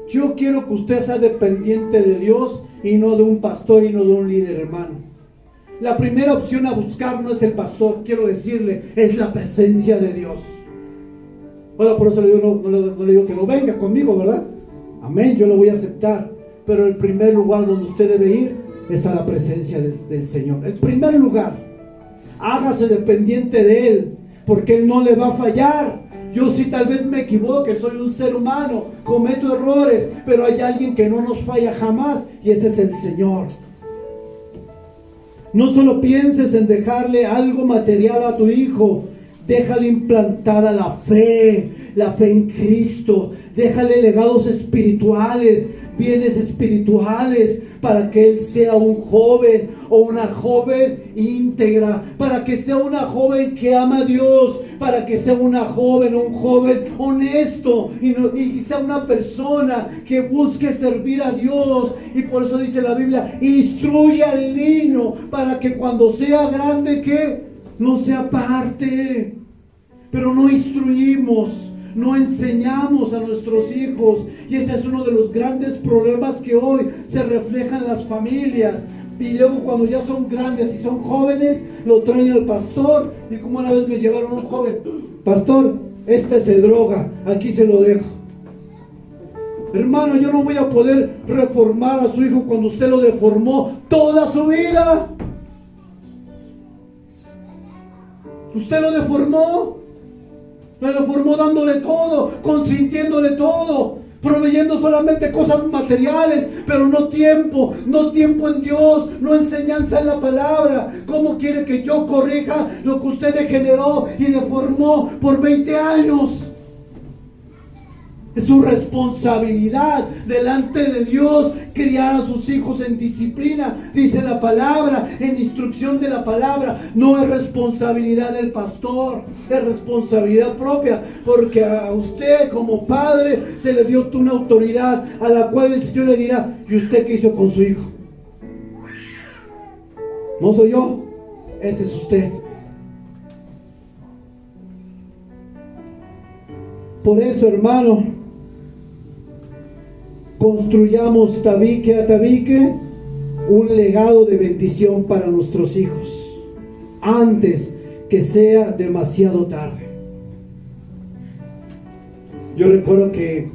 Yo quiero que usted sea dependiente de Dios y no de un pastor y no de un líder, hermano. La primera opción a buscar no es el pastor, quiero decirle, es la presencia de Dios. Bueno, por eso le digo, no le digo que no venga conmigo, ¿verdad? Amén, yo lo voy a aceptar. Pero el primer lugar donde usted debe ir es a la presencia del Señor. El primer lugar, hágase dependiente de Él, porque Él no le va a fallar. Yo sí tal vez me equivoque, soy un ser humano, cometo errores, pero hay alguien que no nos falla jamás, y ese es el Señor. No solo pienses en dejarle algo material a tu hijo, déjale implantada la fe en Cristo, déjale legados espirituales, bienes espirituales, para que él sea un joven o una joven íntegra, para que sea una joven que ama a Dios, para que sea una joven o un joven honesto y sea una persona que busque servir a Dios. Y por eso dice la Biblia, instruye al niño para que cuando sea grande, que no se aparte. Pero no instruimos, no enseñamos a nuestros hijos, y ese es uno de los grandes problemas que hoy se reflejan en las familias. Y luego cuando ya son grandes y son jóvenes, lo traen al pastor. Y como una vez me llevaron a un joven: pastor, este se droga, aquí se lo dejo. Hermano, yo no voy a poder reformar a su hijo cuando usted lo deformó toda su vida. Usted lo deformó dándole todo, consintiéndole todo, proveyendo solamente cosas materiales, pero no tiempo en Dios, no enseñanza en la palabra. ¿Cómo quiere que yo corrija lo que usted degeneró y deformó por 20 años? Es su responsabilidad delante de Dios criar a sus hijos en disciplina, dice la palabra, en instrucción de la palabra. No es responsabilidad del pastor, es responsabilidad propia, porque a usted como padre se le dio una autoridad a la cual el Señor le dirá: ¿y usted qué hizo con su hijo? No soy yo, ese es usted. Por eso, hermano, construyamos tabique a tabique un legado de bendición para nuestros hijos antes que sea demasiado tarde. Yo recuerdo que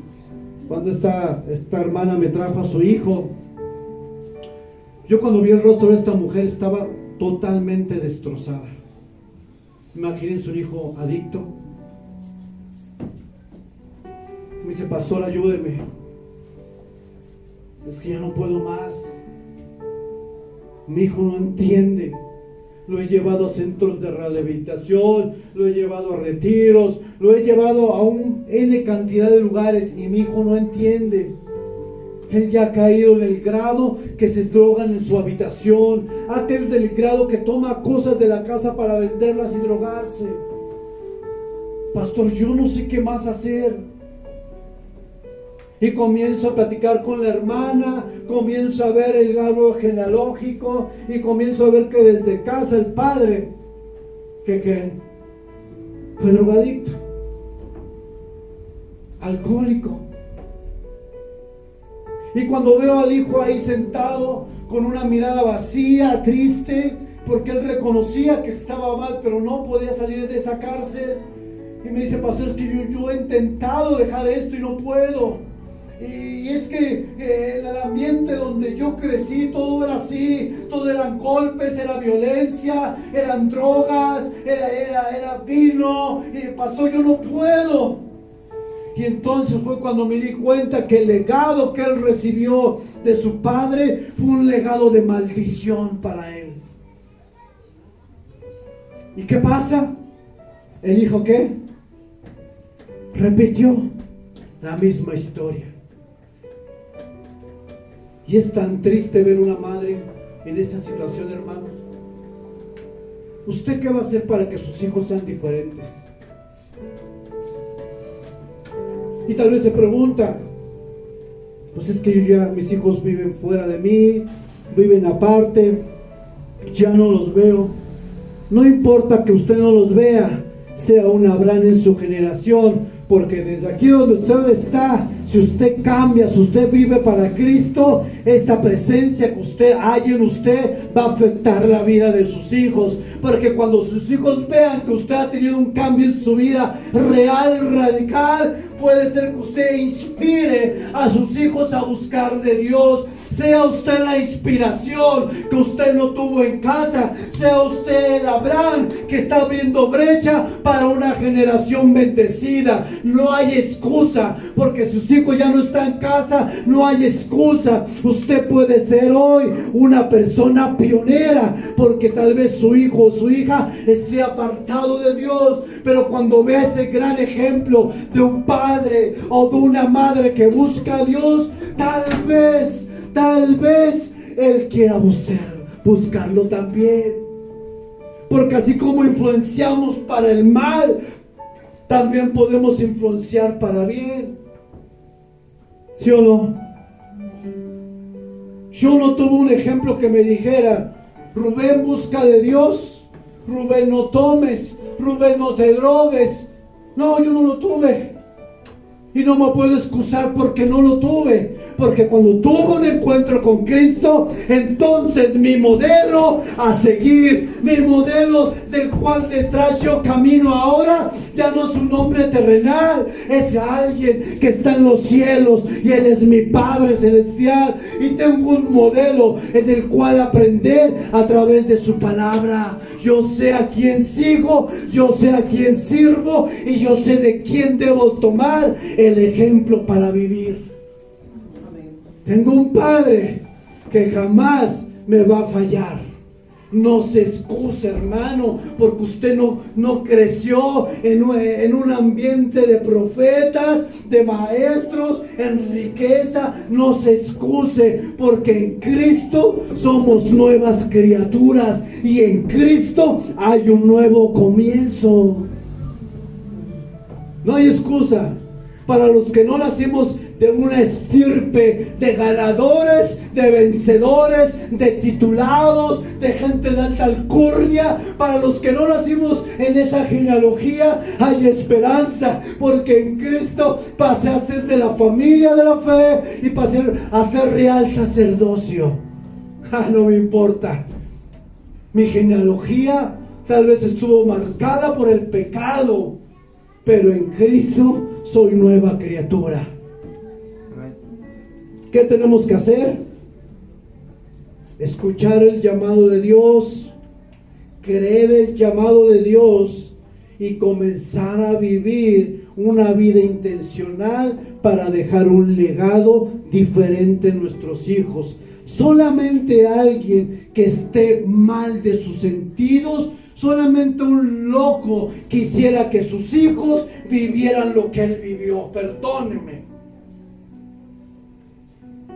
cuando esta hermana me trajo a su hijo, yo cuando vi el rostro de esta mujer estaba totalmente destrozada. Imagínense un hijo adicto. Me dice: pastor, ayúdeme. Es que ya no puedo más. Mi hijo no entiende. Lo he llevado a centros de rehabilitación, lo he llevado a retiros, lo he llevado a N cantidad de lugares y mi hijo no entiende. Él ya ha caído en el grado que se drogan en su habitación, ha tenido el grado que toma cosas de la casa para venderlas y drogarse. Pastor, yo no sé qué más hacer. Y comienzo a platicar con la hermana, comienzo a ver el árbol genealógico y comienzo a ver que desde casa el padre, ¿qué creen? Fue drogadicto, alcohólico. Y cuando veo al hijo ahí sentado con una mirada vacía, triste, porque él reconocía que estaba mal, pero no podía salir de esa cárcel. Y me dice: pastor, es que yo he intentado dejar esto y no puedo. Y es que el ambiente donde yo crecí, todo era así, todo eran golpes, era violencia, eran drogas, era vino. Y pastor, yo no puedo. Y entonces fue cuando me di cuenta que el legado que él recibió de su padre fue un legado de maldición para él. ¿Y qué pasa? ¿El hijo qué? Repitió la misma historia. Y es tan triste ver una madre en esa situación, hermanos. ¿Usted qué va a hacer para que sus hijos sean diferentes? Y tal vez se pregunta: pues es que mis hijos viven fuera de mí, viven aparte, ya no los veo. No importa que usted no los vea, sea un Abraham en su generación, porque desde aquí donde usted está, si usted cambia, si usted vive para Cristo, esa presencia que usted hay en usted va a afectar la vida de sus hijos. Porque cuando sus hijos vean que usted ha tenido un cambio en su vida real, radical, puede ser que usted inspire a sus hijos a buscar de Dios. Sea usted la inspiración que usted no tuvo en casa. Sea usted el Abraham que está abriendo brecha para una generación bendecida. No hay excusa, porque sus hijos ya no están en casa. No hay excusa. Usted puede ser hoy una persona pionera, porque tal vez su hijo o su hija esté apartado de Dios, pero cuando ve ese gran ejemplo de un padre o de una madre que busca a Dios, tal vez él quiera buscarlo también. Porque así como influenciamos para el mal, también podemos influenciar para bien. ¿Sí o no? Yo no tuve un ejemplo que me dijera: Rubén, busca de Dios. Rubén, no tomes. Rubén, no te drogues. No, yo no lo tuve. Y no me puedo excusar porque no lo tuve. Porque cuando tuve un encuentro con Cristo, entonces mi modelo a seguir, mi modelo del cual detrás yo camino ahora, ya no es un hombre terrenal, es alguien que está en los cielos y Él es mi Padre celestial. Y tengo un modelo en el cual aprender a través de su palabra. Yo sé a quién sigo, yo sé a quién sirvo y yo sé de quién debo tomar el ejemplo para vivir. Tengo un Padre que jamás me va a fallar. No se excuse, hermano, porque usted no creció en un ambiente de profetas, de maestros, en riqueza. No se excuse, porque en Cristo somos nuevas criaturas y en Cristo hay un nuevo comienzo. No hay excusa para los que no nacimos de una estirpe de ganadores, de vencedores, de titulados, de gente de alta alcurnia. Para los que no nacimos en esa genealogía hay esperanza, porque en Cristo pasé a ser de la familia de la fe y pasé a ser real sacerdocio. No me importa. Mi genealogía tal vez estuvo marcada por el pecado, pero en Cristo soy nueva criatura. ¿Qué tenemos que hacer? Escuchar el llamado de Dios, creer el llamado de Dios y comenzar a vivir una vida intencional para dejar un legado diferente en nuestros hijos. Solamente alguien que esté mal de sus sentidos, solamente un loco quisiera que sus hijos vivieran lo que él vivió. Perdóneme.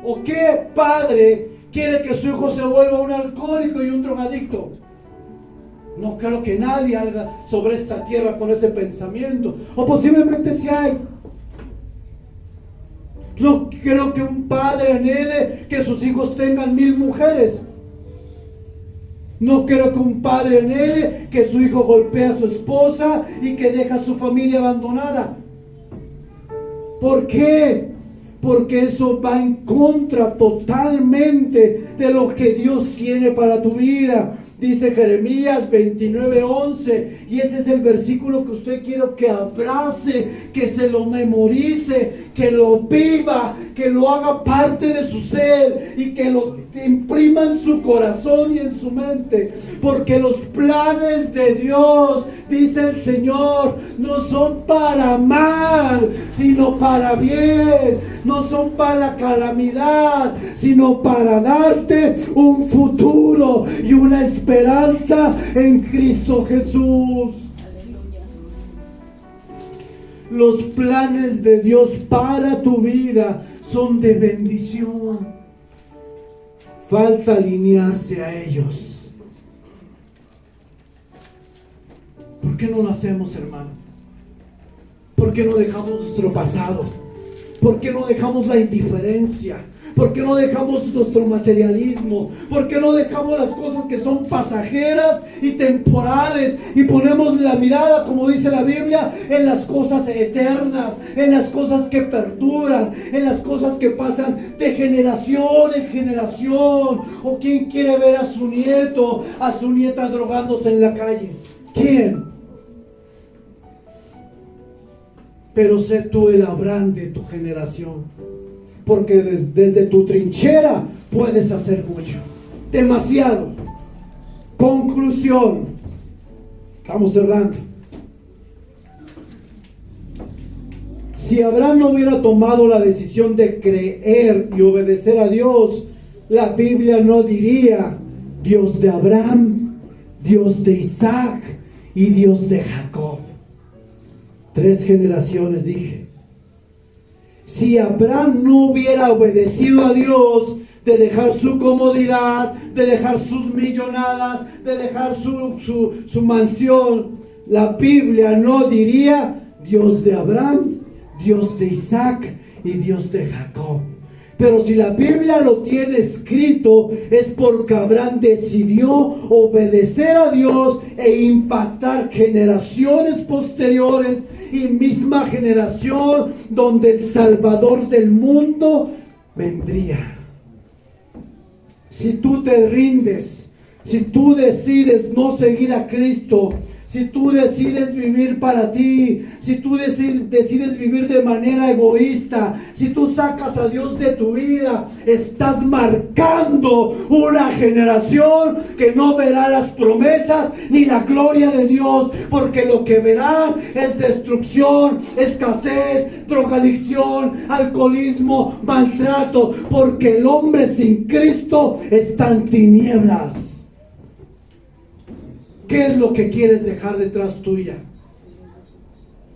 ¿O qué padre quiere que su hijo se vuelva un alcohólico y un drogadicto? No creo que nadie haga sobre esta tierra con ese pensamiento. O posiblemente sí hay. No creo que un padre anhele que sus hijos tengan 1000 mujeres. No creo que un padre anhele que su hijo golpee a su esposa y que deje a su familia abandonada. ¿Por qué? Porque eso va en contra totalmente de lo que Dios tiene para tu vida. Dice Jeremías 29:11, y ese es el versículo que usted quiero que abrace, que se lo memorice, que lo viva, que lo haga parte de su ser y que lo imprima en su corazón y en su mente. Porque los planes de Dios, dice el Señor, no son para mal, sino para bien. No son para calamidad, sino para darte un futuro y una esperanza en Cristo Jesús. Los planes de Dios para tu vida son de bendición. Falta alinearse a ellos. ¿Por qué no lo hacemos, hermano? ¿Por qué no dejamos nuestro pasado? ¿Por qué no dejamos la indiferencia? ¿Por qué no dejamos nuestro materialismo? ¿Por qué no dejamos las cosas que son pasajeras y temporales y ponemos la mirada, como dice la Biblia, en las cosas eternas, en las cosas que perduran, en las cosas que pasan de generación en generación? ¿O quién quiere ver a su nieto, a su nieta drogándose en la calle? ¿Quién? Pero sé tú el Abraham de tu generación, porque desde tu trinchera puedes hacer mucho, demasiado. Conclusión, estamos cerrando. Si Abraham no hubiera tomado la decisión de creer y obedecer a Dios, la Biblia no diría Dios de Abraham, Dios de Isaac y Dios de Jacob. 3 generaciones, dije. Si Abraham no hubiera obedecido a Dios, de dejar su comodidad, de dejar sus millonadas, de dejar su mansión, la Biblia no diría Dios de Abraham, Dios de Isaac y Dios de Jacob. Pero si la Biblia lo tiene escrito, es porque Abraham decidió obedecer a Dios e impactar generaciones posteriores y misma generación donde el Salvador del mundo vendría. Si tú te rindes, si tú decides no seguir a Cristo, si tú decides vivir para ti, si tú decides vivir de manera egoísta, si tú sacas a Dios de tu vida, estás marcando una generación que no verá las promesas ni la gloria de Dios, porque lo que verán es destrucción, escasez, drogadicción, alcoholismo, maltrato, porque el hombre sin Cristo está en tinieblas. ¿Qué es lo que quieres dejar detrás tuya?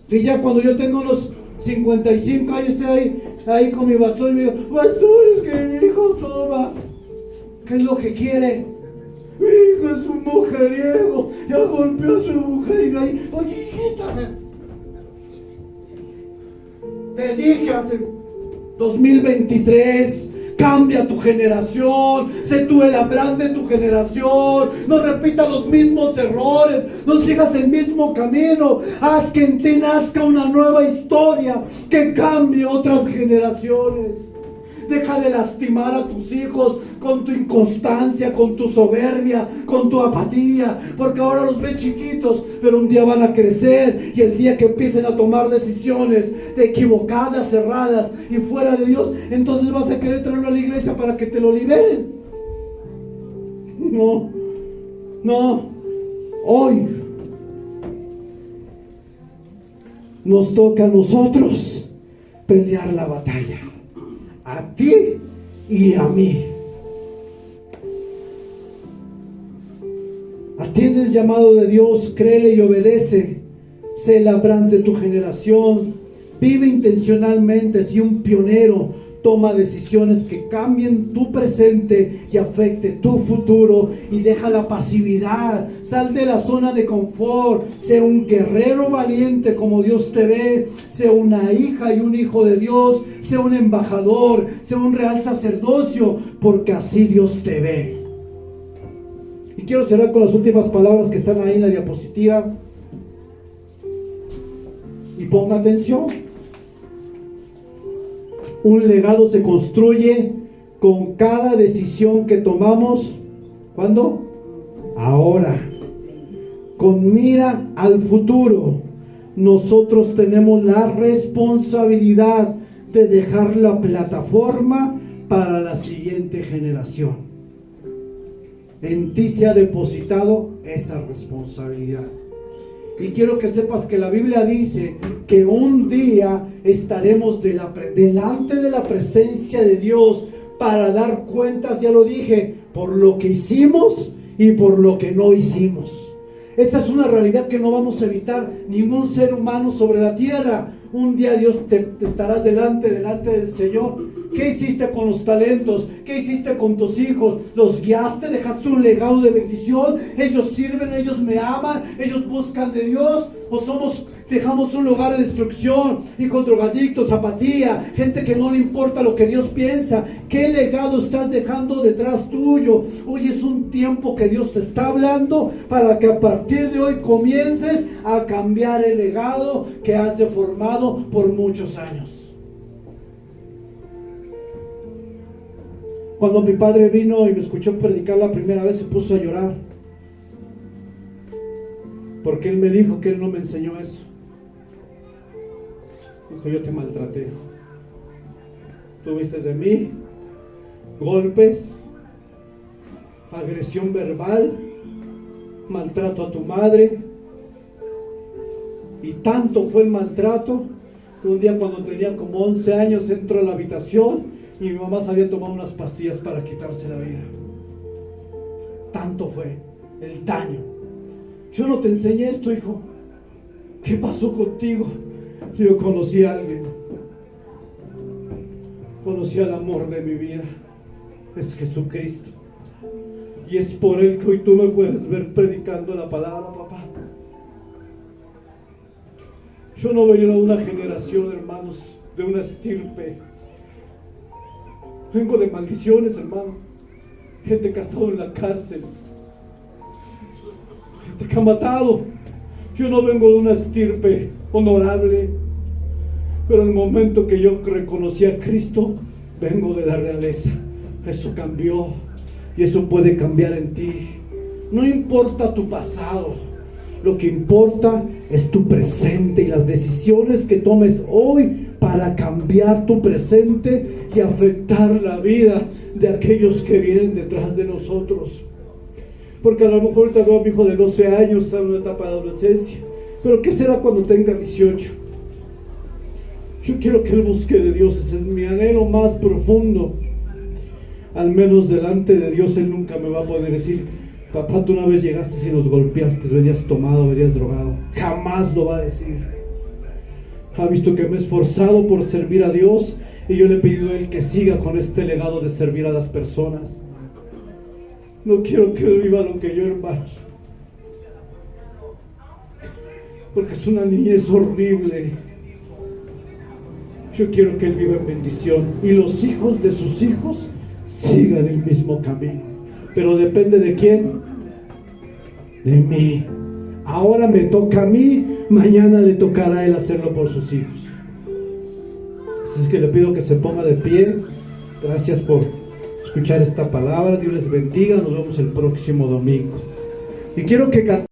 Y ya cuando yo tengo unos 55 años, estoy ahí con mi bastón y me digo, pastor, es que mi hijo toma. ¿Qué es lo que quiere? Mi hijo es un mujeriego, ya golpeó a su mujer y ahí, oye, hijita, te dije hace 2023, cambia tu generación, sé tú el Abraham de tu generación, no repitas los mismos errores, no sigas el mismo camino, haz que en ti nazca una nueva historia que cambie otras generaciones. Deja de lastimar a tus hijos con tu inconstancia, con tu soberbia, con tu apatía, porque ahora los ves chiquitos, pero un día van a crecer, y el día que empiecen a tomar decisiones equivocadas, erradas y fuera de Dios, entonces vas a querer traerlo a la iglesia para que te lo liberen. No, hoy nos toca a nosotros pelear la batalla. A ti y a mí. Atiende el llamado de Dios, créele y obedece. Sé el Abraham de tu generación. Vive intencionalmente, si un pionero. Toma decisiones que cambien tu presente y afecte tu futuro, y deja la pasividad. Sal de la zona de confort. Sé un guerrero valiente como Dios te ve. Sé una hija y un hijo de Dios. Sé un embajador. Sé un real sacerdocio, porque así Dios te ve. Y quiero cerrar con las últimas palabras que están ahí en la diapositiva. Y ponga atención. Un legado se construye con cada decisión que tomamos. ¿Cuándo? Ahora. Con mira al futuro. Nosotros tenemos la responsabilidad de dejar la plataforma para la siguiente generación. En ti se ha depositado esa responsabilidad. Y quiero que sepas que la Biblia dice que un día estaremos delante de la presencia de Dios para dar cuentas, ya lo dije, por lo que hicimos y por lo que no hicimos. Esta es una realidad que no vamos a evitar ningún ser humano sobre la tierra. Un día Dios te estarás delante del Señor. ¿Qué hiciste con los talentos? ¿Qué hiciste con tus hijos? ¿Los guiaste? ¿Dejaste un legado de bendición? ¿Ellos sirven? ¿Ellos me aman? ¿Ellos buscan de Dios? ¿O dejamos un lugar de destrucción? Hijos drogadictos, apatía, gente que no le importa lo que Dios piensa. ¿Qué legado estás dejando detrás tuyo? Hoy es un tiempo que Dios te está hablando para que a partir de hoy comiences a cambiar el legado que has deformado por muchos años. Cuando mi padre vino y me escuchó predicar la primera vez, se puso a llorar, porque él me dijo que él no me enseñó eso. Dijo: yo te maltraté, tuviste de mí golpes, agresión verbal, maltrato a tu madre. Y tanto fue el maltrato que un día, cuando tenía como 11 años, entro a la habitación y mi mamá se había tomado unas pastillas para quitarse la vida. Tanto fue el daño. Yo no te enseñé esto, hijo. ¿Qué pasó contigo? Yo conocí a alguien. Conocí al amor de mi vida. Es Jesucristo. Y es por Él que hoy tú me puedes ver predicando la palabra, papá. Yo no vengo de una generación, hermanos, de una estirpe. Vengo de maldiciones, hermano. Gente que ha estado en la cárcel. Gente que ha matado. Yo no vengo de una estirpe honorable. Pero en el momento que yo reconocí a Cristo, vengo de la realeza. Eso cambió y eso puede cambiar en ti. No importa tu pasado, lo que importa es tu presente y las decisiones que tomes hoy para cambiar tu presente y afectar la vida de aquellos que vienen detrás de nosotros. Porque a lo mejor ahorita veo a mi hijo de 12 años, está en una etapa de adolescencia, pero ¿qué será cuando tenga 18? Yo quiero que él busque de Dios, ese es mi anhelo más profundo. Al menos delante de Dios él nunca me va a poder decir: papá, tú una vez llegaste y nos golpeaste, venías tomado, venías drogado. Jamás lo va a decir. Ha visto que me he esforzado por servir a Dios y yo le he pedido a él que siga con este legado de servir a las personas. No quiero que él viva lo que yo, hermano, porque es una niñez horrible. Yo quiero que él viva en bendición y los hijos de sus hijos sigan el mismo camino. Pero depende de quién, de mí. Ahora me toca a mí, mañana le tocará a él hacerlo por sus hijos. Así es que le pido que se ponga de pie. Gracias por escuchar esta palabra. Dios les bendiga. Nos vemos el próximo domingo. Y quiero que